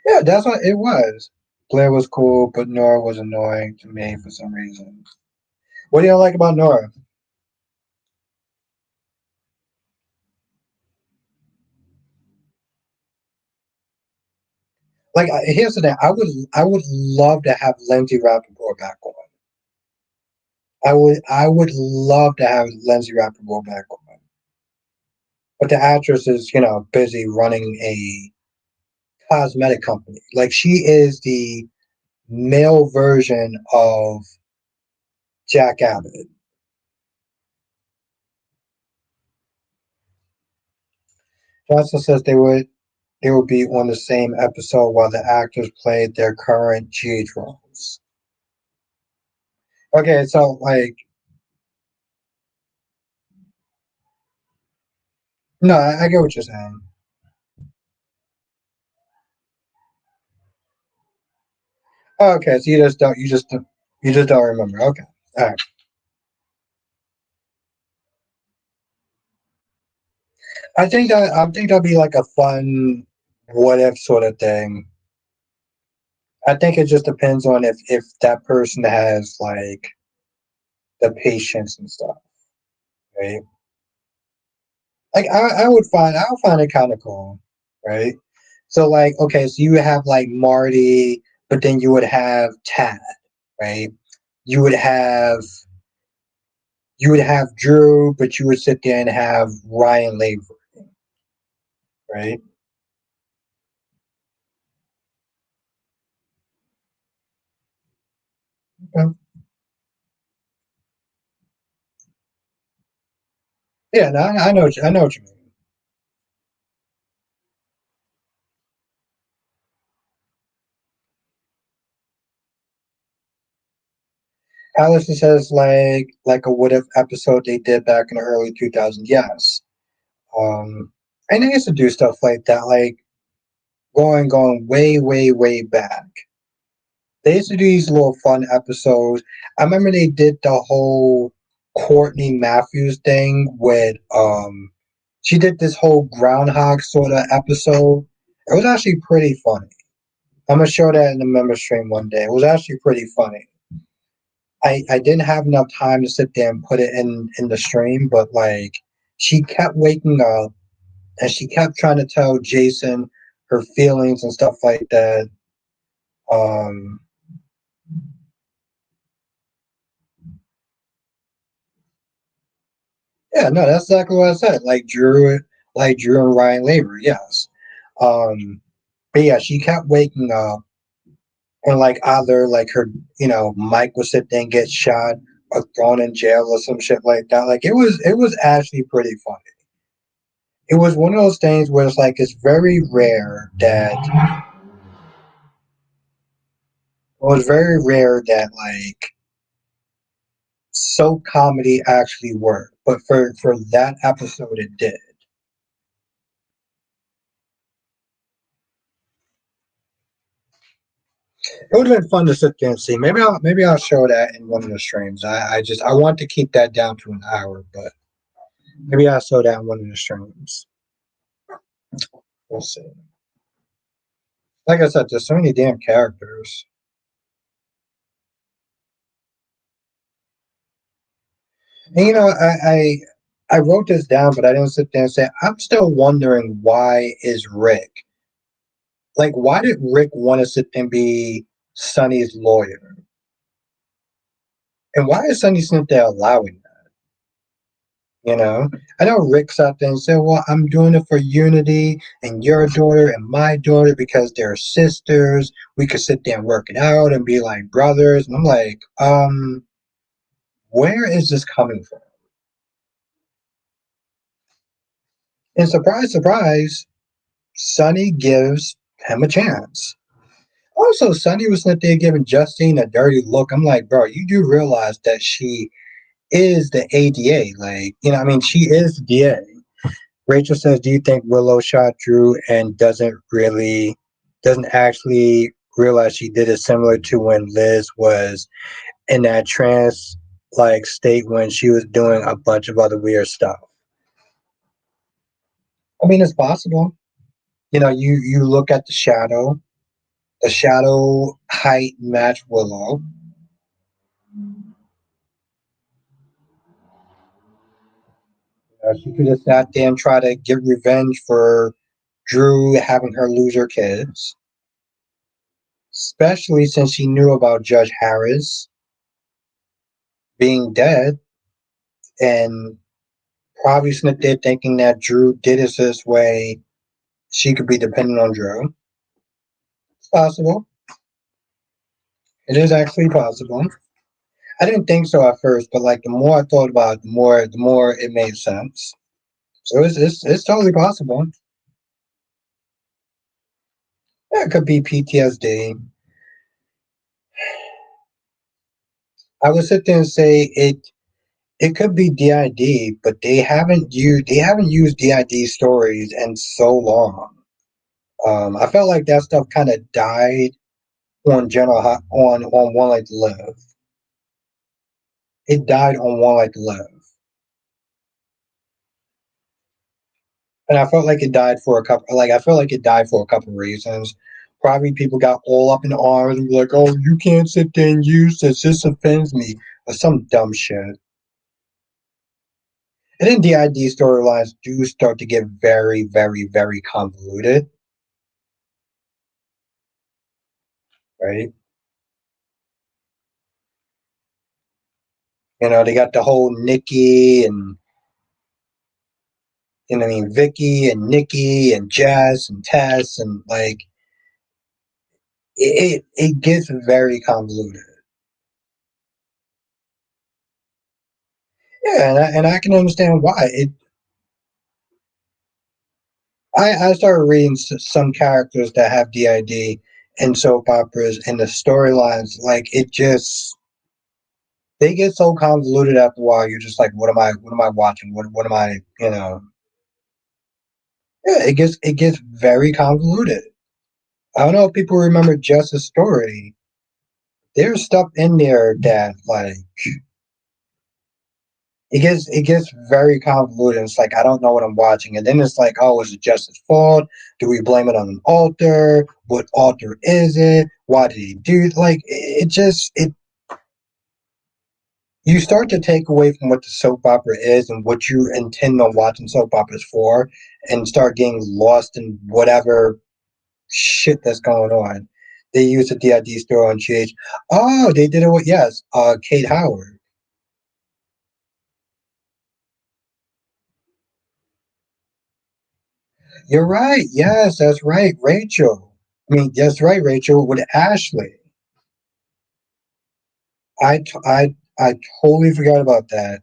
Yeah, that's what it was. Blair was cool, but Nora was annoying to me for some reason. What do you like about Nora? Like, here's the thing: I would love to have Lindsay Rappaport back on. I would love to have Lindsay Rappaport back on. But the actress is, busy running a cosmetic company. Like, she is the male version of Jack Abbott. Johnson says they would be on the same episode while the actors played their current GH roles. Okay, so like, no, I get what you're saying. Okay, so you just don't remember. Okay, all right. I think that'd be like a fun what if sort of thing. I think it just depends on if that person has like the patience and stuff, right? Like I would find it kind of cool, right? So like, okay, so you would have like Marty, but then you would have Tad, right? You would have you would have Drew, but you would sit there and have Ryan Laver, right? Okay. Yeah, no, I know what you mean. Allison says like a what if episode they did back in the early 2000s. Yes. Um, And they used to do stuff like that, like going way back. They used to do these little fun episodes. I remember they did the whole Courtney Matthews thing with she did this whole groundhog sort of episode. It was actually pretty funny. I'm gonna show that in the member stream one day. It was actually pretty funny. I didn't have enough time to sit there and put it in the stream, but like she kept waking up and she kept trying to tell Jason her feelings and stuff like that. Um, yeah, no, that's exactly what I said. Like Drew and Ryan Labor, yes. Um, but yeah, she kept waking up, and like either like her, Mike would sit there and get shot or thrown in jail or some shit like that. Like it was actually pretty funny. It was one of those things where it's like it's very rare that like so comedy actually worked, but for that episode it did. It would have been fun to sit there and see. Maybe I'll show that in one of the streams. I want to keep that down to an hour, but maybe I'll show that in one of the streams. We'll see. Like I said, there's so many damn characters. And I wrote this down, but I didn't sit there and say I'm still wondering why is Rick like why did Rick want to sit there and be Sonny's lawyer? And why is Sonny Smith there allowing that? I know Rick sat there and said, "Well, I'm doing it for unity and your daughter and my daughter because they're sisters. We could sit there and work it out and be like brothers." And I'm like, where is this coming from? And surprise, surprise, Sonny gives him a chance. Also, Sonny was sitting there giving Justine a dirty look. I'm like, bro, you do realize that she is the ADA. Like, I mean, she is the DA. Rachel says, "Do you think Willow shot Drew and doesn't actually realize she did it similar to when Liz was in that trance like state when she was doing a bunch of other weird stuff?" I mean, it's possible. You look at the shadow height match Willow. She could have sat there and try to get revenge for Drew having her lose her kids, especially since she knew about Judge Harris being dead and probably sitting there thinking that Drew did it this way. She could be dependent on Drew. It's possible. It is actually possible. I didn't think so at first, but like the more I thought about it, the more it made sense. So it's totally possible. Yeah, it could be PTSD. I would sit there and say it could be DID, but they haven't used DID stories in so long. I felt like that stuff kind of died on on One Life to Live. It died on One Life to Live, and I felt like it died for a couple. Like I felt like it died for a couple reasons. Probably people got all up in arms and be like, "Oh, you can't sit there and use this. This offends me," or some dumb shit. And then DID storylines do start to get very, very, very convoluted, right? They got the whole Nikki and I mean Vicky and Nikki and Jess and Tess and like it gets very convoluted. Yeah, and I can understand why. I started reading some characters that have DID in soap operas and the storylines like it just they get so convoluted after a while. You're just like, what am I watching? What am I? Yeah, it gets very convoluted. I don't know if people remember Jess's story. There's stuff in there that like it gets very convoluted. It's like I don't know what I'm watching, and then it's like, oh, is it Jess's fault? Do we blame it on an alter? What alter is it? Why did he do like it? Just it you start to take away from what the soap opera is and what you intend on watching soap operas for, and start getting lost in whatever shit that's going on. They use the DID store on GH. Oh, they did it with yes, Kate Howard. You're right. Yes, that's right, Rachel. I mean, that's right, Rachel with Ashley. I totally forgot about that.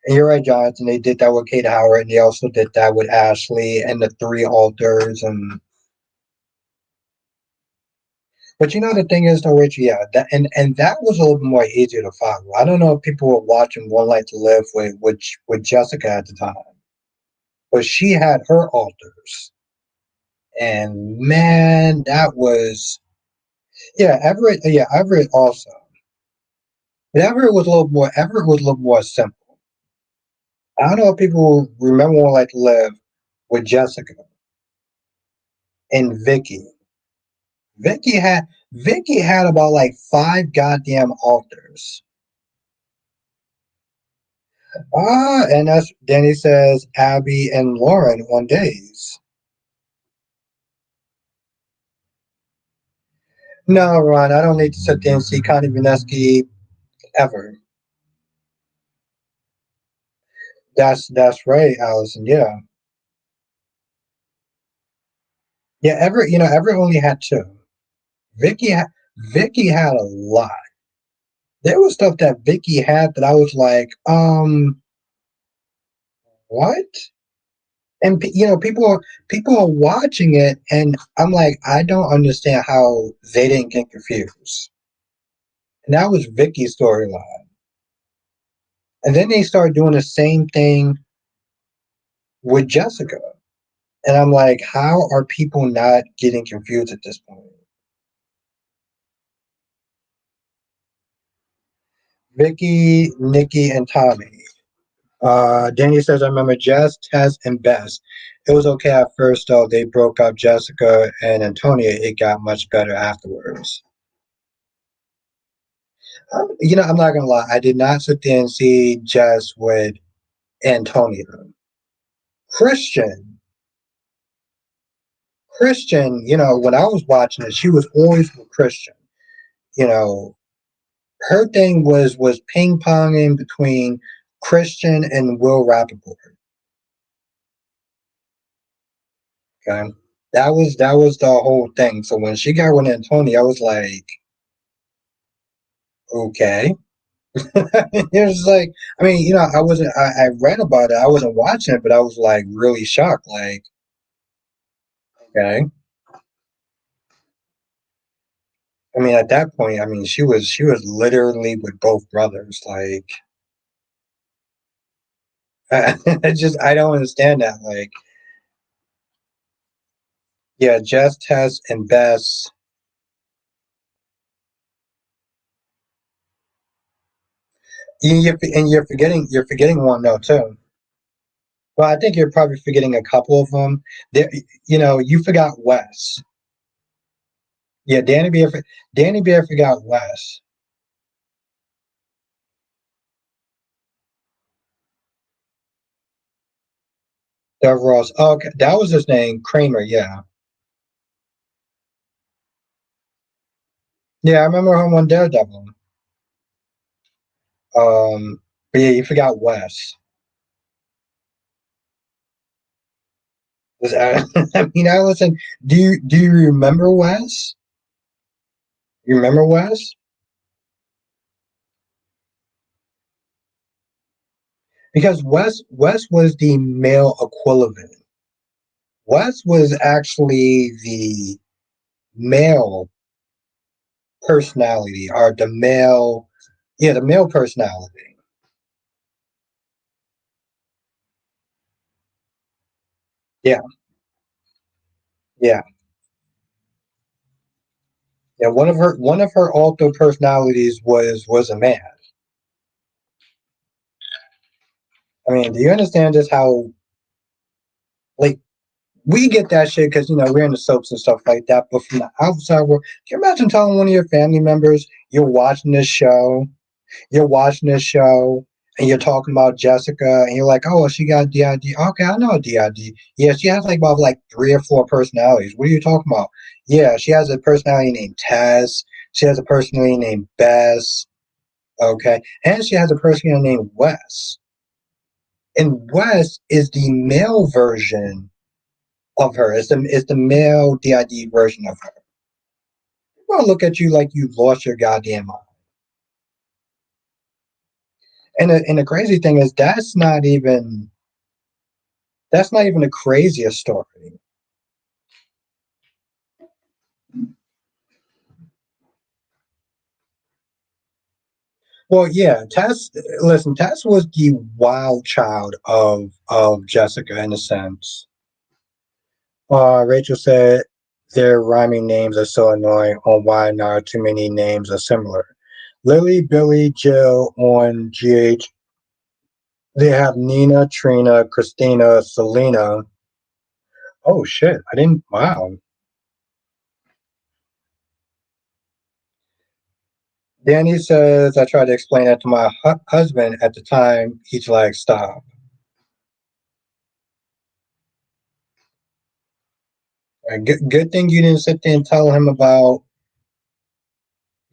And you're right, Jonathan. They did that with Kate Howard, and they also did that with Ashley and the three alters. And but you know the thing is, though, Rachel, yeah, and that was a little bit more easier to follow. I don't know if people were watching One Life to Live with Jessica at the time, but she had her alters, and man, that was yeah, Everett, yeah, Everett also. But Everett was a little more simple. I don't know if people remember One Life to Live with Jessica and Vicky. Vicky had about like five goddamn alters. And that's Danny says Abby and Lauren on days. No, Ron, I don't need to sit there and see Connie Vineski ever. That's right, Allison. Yeah, yeah. Everett only had two. Vicky, ha- Vicky had a lot. There was stuff that Vicky had that I was like, what? And people are watching it, and I'm like, I don't understand how they didn't get confused. And that was Vicky's storyline. And then they started doing the same thing with Jessica. And I'm like, how are people not getting confused at this point? Vicky, Nikki, and Tommy. Danny says, I remember Jess, Tess, and Bess. It was okay at first, though. They broke up Jessica and Antonia. It got much better afterwards. I'm not going to lie. I did not sit there and see Jess with Antonia. Christian. Christian, when I was watching it, she was always with Christian. You know, her thing was ping ponging between Christian and Will Rappaport. Okay, that was the whole thing. So when she got with Antonio, I was like, okay. It was like, I mean, I wasn't. I read about it. I wasn't watching it, but I was like really shocked. Like, okay. I mean, at that point, I mean, she was literally with both brothers. Like, I don't understand that. Like, yeah, Jess, Tess, and Bess. And you're forgetting one though too. Well, I think you're probably forgetting a couple of them. There, you forgot Wes. Yeah, Danny Bear forgot Wes. That Ross. Oh, okay, that was his name, Kramer. Yeah, yeah, I remember him on Daredevil. But yeah, you forgot Wes. I mean, I listen. Do you remember Wes? You remember Wes? Because Wes was the male equivalent. Wes was actually the male personality, or the male, yeah, the male personality. Yeah, yeah, yeah. One of her alter personalities was a man. I mean, do you understand just how like we get that shit because we're in the soaps and stuff like that. But from the outside world, can you imagine telling one of your family members you're watching this show, and you're talking about Jessica, and you're like, oh, she got DID. Okay, I know DID. Yeah, she has like about like 3 or 4 personalities. What are you talking about? Yeah, she has a personality named Tess. She has a personality named Bess. Okay, and she has a personality named Wes. And Wes is the male version of her. It's the male DID version of her. Well, look at you like you've lost your goddamn mind. And the crazy thing is that's not even the craziest story. Well, yeah, Tess. Listen, Tess was the wild child of Jessica in a sense. Rachel said their rhyming names are so annoying. On why not too many names are similar. Lily, Billy, Jill on GH. They have Nina, Trina, Christina, Selena. Oh shit! I didn't. Wow. Danny says I tried to explain that to my husband at the time. He's like, "Stop." Good thing you didn't sit there and tell him about.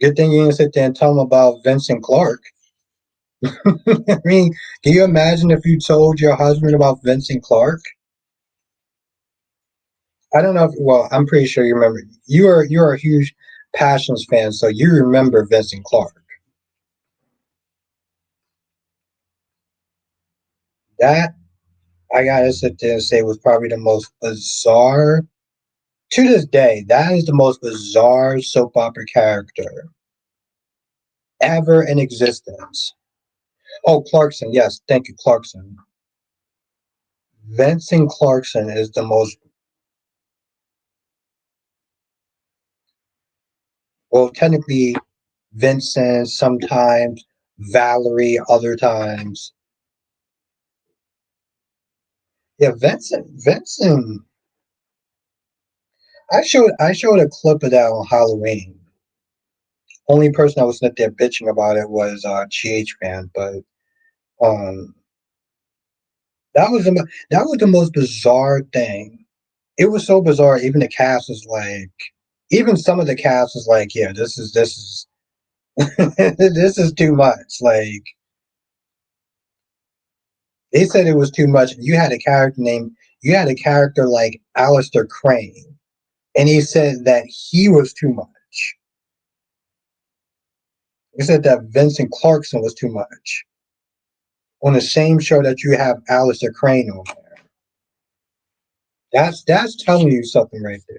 Good thing you didn't sit there and tell him about Vincent Clark. I mean, can you imagine if you told your husband about Vincent Clark? I don't know if. Well, I'm pretty sure you remember. You are a huge Passions fan, so you remember Vincent Clark. That I gotta sit there and say was probably the most bizarre. To this day, that is the most bizarre soap opera character ever in existence. Oh, Clarkson. Yes, thank you, Clarkson. Vincent Clarkson is the most, well, technically, Vincent sometimes, Valerie other times. Yeah, Vincent. I showed a clip of that on Halloween. Only person I was sitting there bitching about it was GH fan, but um, that was the most bizarre thing. It was so bizarre. Even the cast was like, even some of the cast was like, yeah, this is this is too much. Like they said it was too much. You had a character like Alistair Crane, and he said that he was too much. He said that Vincent Clarkson was too much on the same show that you have Alistair Crane on there. That's telling you something right there.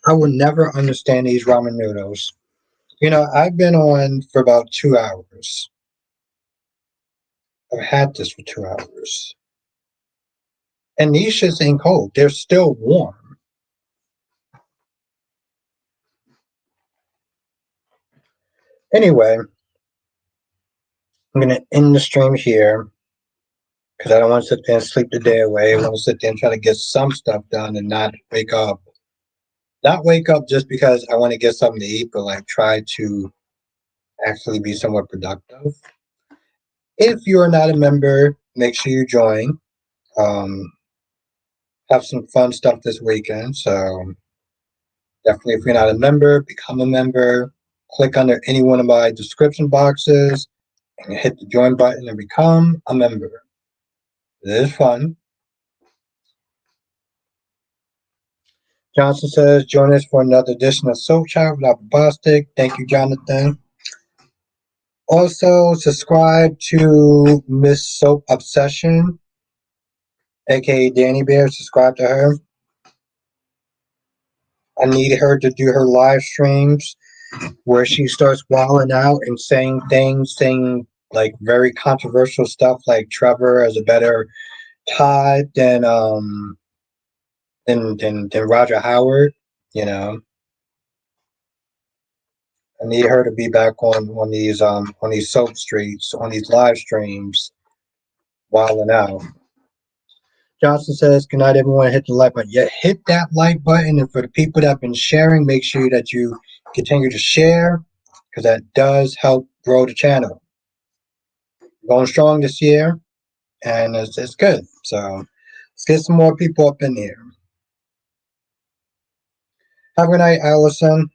I will never understand these ramen noodles. I've been on for about 2 hours. I've had this for 2 hours. And these shits ain't cold. They're still warm. Anyway, I'm gonna end the stream here because I don't want to sit there and sleep the day away. I want to sit there and try to get some stuff done and not wake up. Not wake up just because I want to get something to eat, but like try to actually be somewhat productive. If you are not a member, make sure you join. Um, have some fun stuff this weekend. So definitely, if you're not a member, become a member. Click under any one of my description boxes and hit the join button and become a member. It is fun. Johnson says, join us for another edition of Soap Chat without Bostic. Thank you, Jonathan. Also, subscribe to Miss Soap Obsession aka Danny Bear. Subscribe to her. I need her to do her live streams where she starts wilding out and saying like very controversial stuff, like Trevor is a better Todd than Roger Howard. You know, I need her to be back on these soap streets on these live streams, wilding out. Johnson says, "Good night, everyone. Hit the like button. Yeah, hit that like button, and for the people that have been sharing, make sure that you continue to share because that does help grow the channel. Going strong this year, and it's good. So let's get some more people up in here. Have a good night, Allison.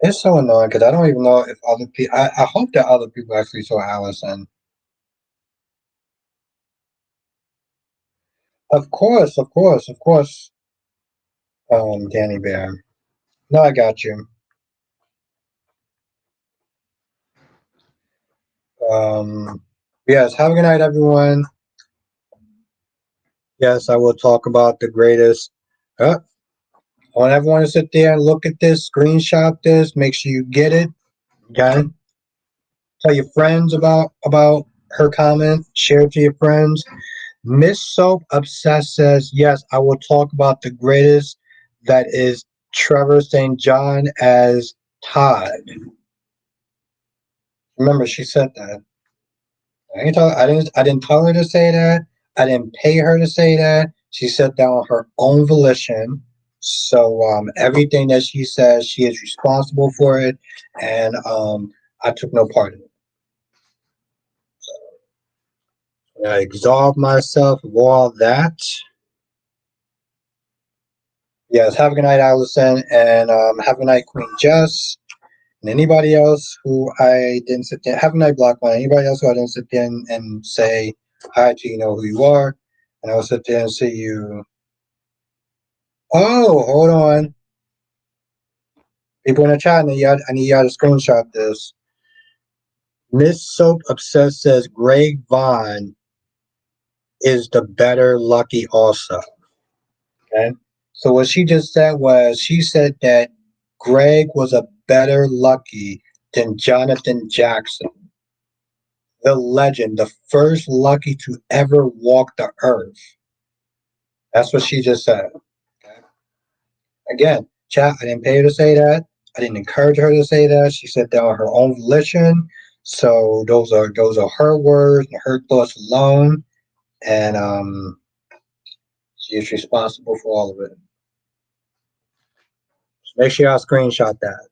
It's so annoying because I don't even know if other people. I hope that other people actually saw Allison. Of course, of course, of course. Danny Bear. No, I got you. Um, yes. Have a good night, everyone. Yes, I will talk about the greatest. I want everyone to sit there and look at this, screenshot this, make sure you get it. Okay. Tell your friends about her comment. Share it to your friends. Miss Soap Obsessed says, yes, I will talk about the greatest that is Trevor St. John as Todd. Remember, she said that. I didn't tell her to say that. I didn't pay her to say that. She said that on her own volition. So everything that she says, she is responsible for it, and I took no part in it. I absolve myself of all that. Yes, have a good night, Allison, and have a good night, Queen Jess, and anybody else who I didn't sit there. Have a night, Black One. Anybody else who I didn't sit there and say hi to, you know who you are, and I'll sit there and see you. Oh, hold on. People in the chat, I need y'all to screenshot this. Miss Soap Obsessed says Greg Vaughn is the better Lucky also. Okay. So what she just said was she said that Greg was a better Lucky than Jonathan Jackson, the legend, the first Lucky to ever walk the earth. That's what she just said. Okay. Again, chat, I didn't pay her to say that. I didn't encourage her to say that. She said that on her own volition. So those are her words and her thoughts alone. And she is responsible for all of it. So make sure y'all screenshot that.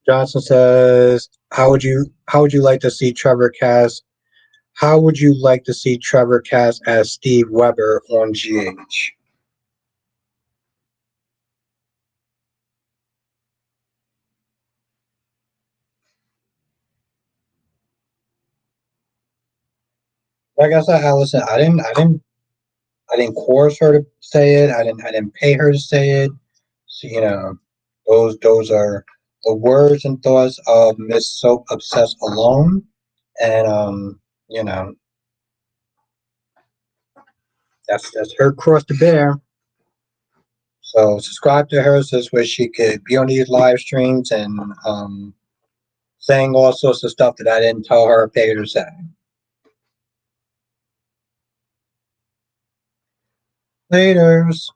Johnson says, how would you like to see Trevor cast? How would you like to see Trevor cast as Steve Weber on GH? Like I said, Allison, I didn't coerce her to say it. I didn't pay her to say it. So, those are the words and thoughts of Miss Soap Obsessed alone, and you know, that's her cross to bear. So subscribe to her so this way she could be on these live streams and saying all sorts of stuff that I didn't tell her or pay her to say. Laters.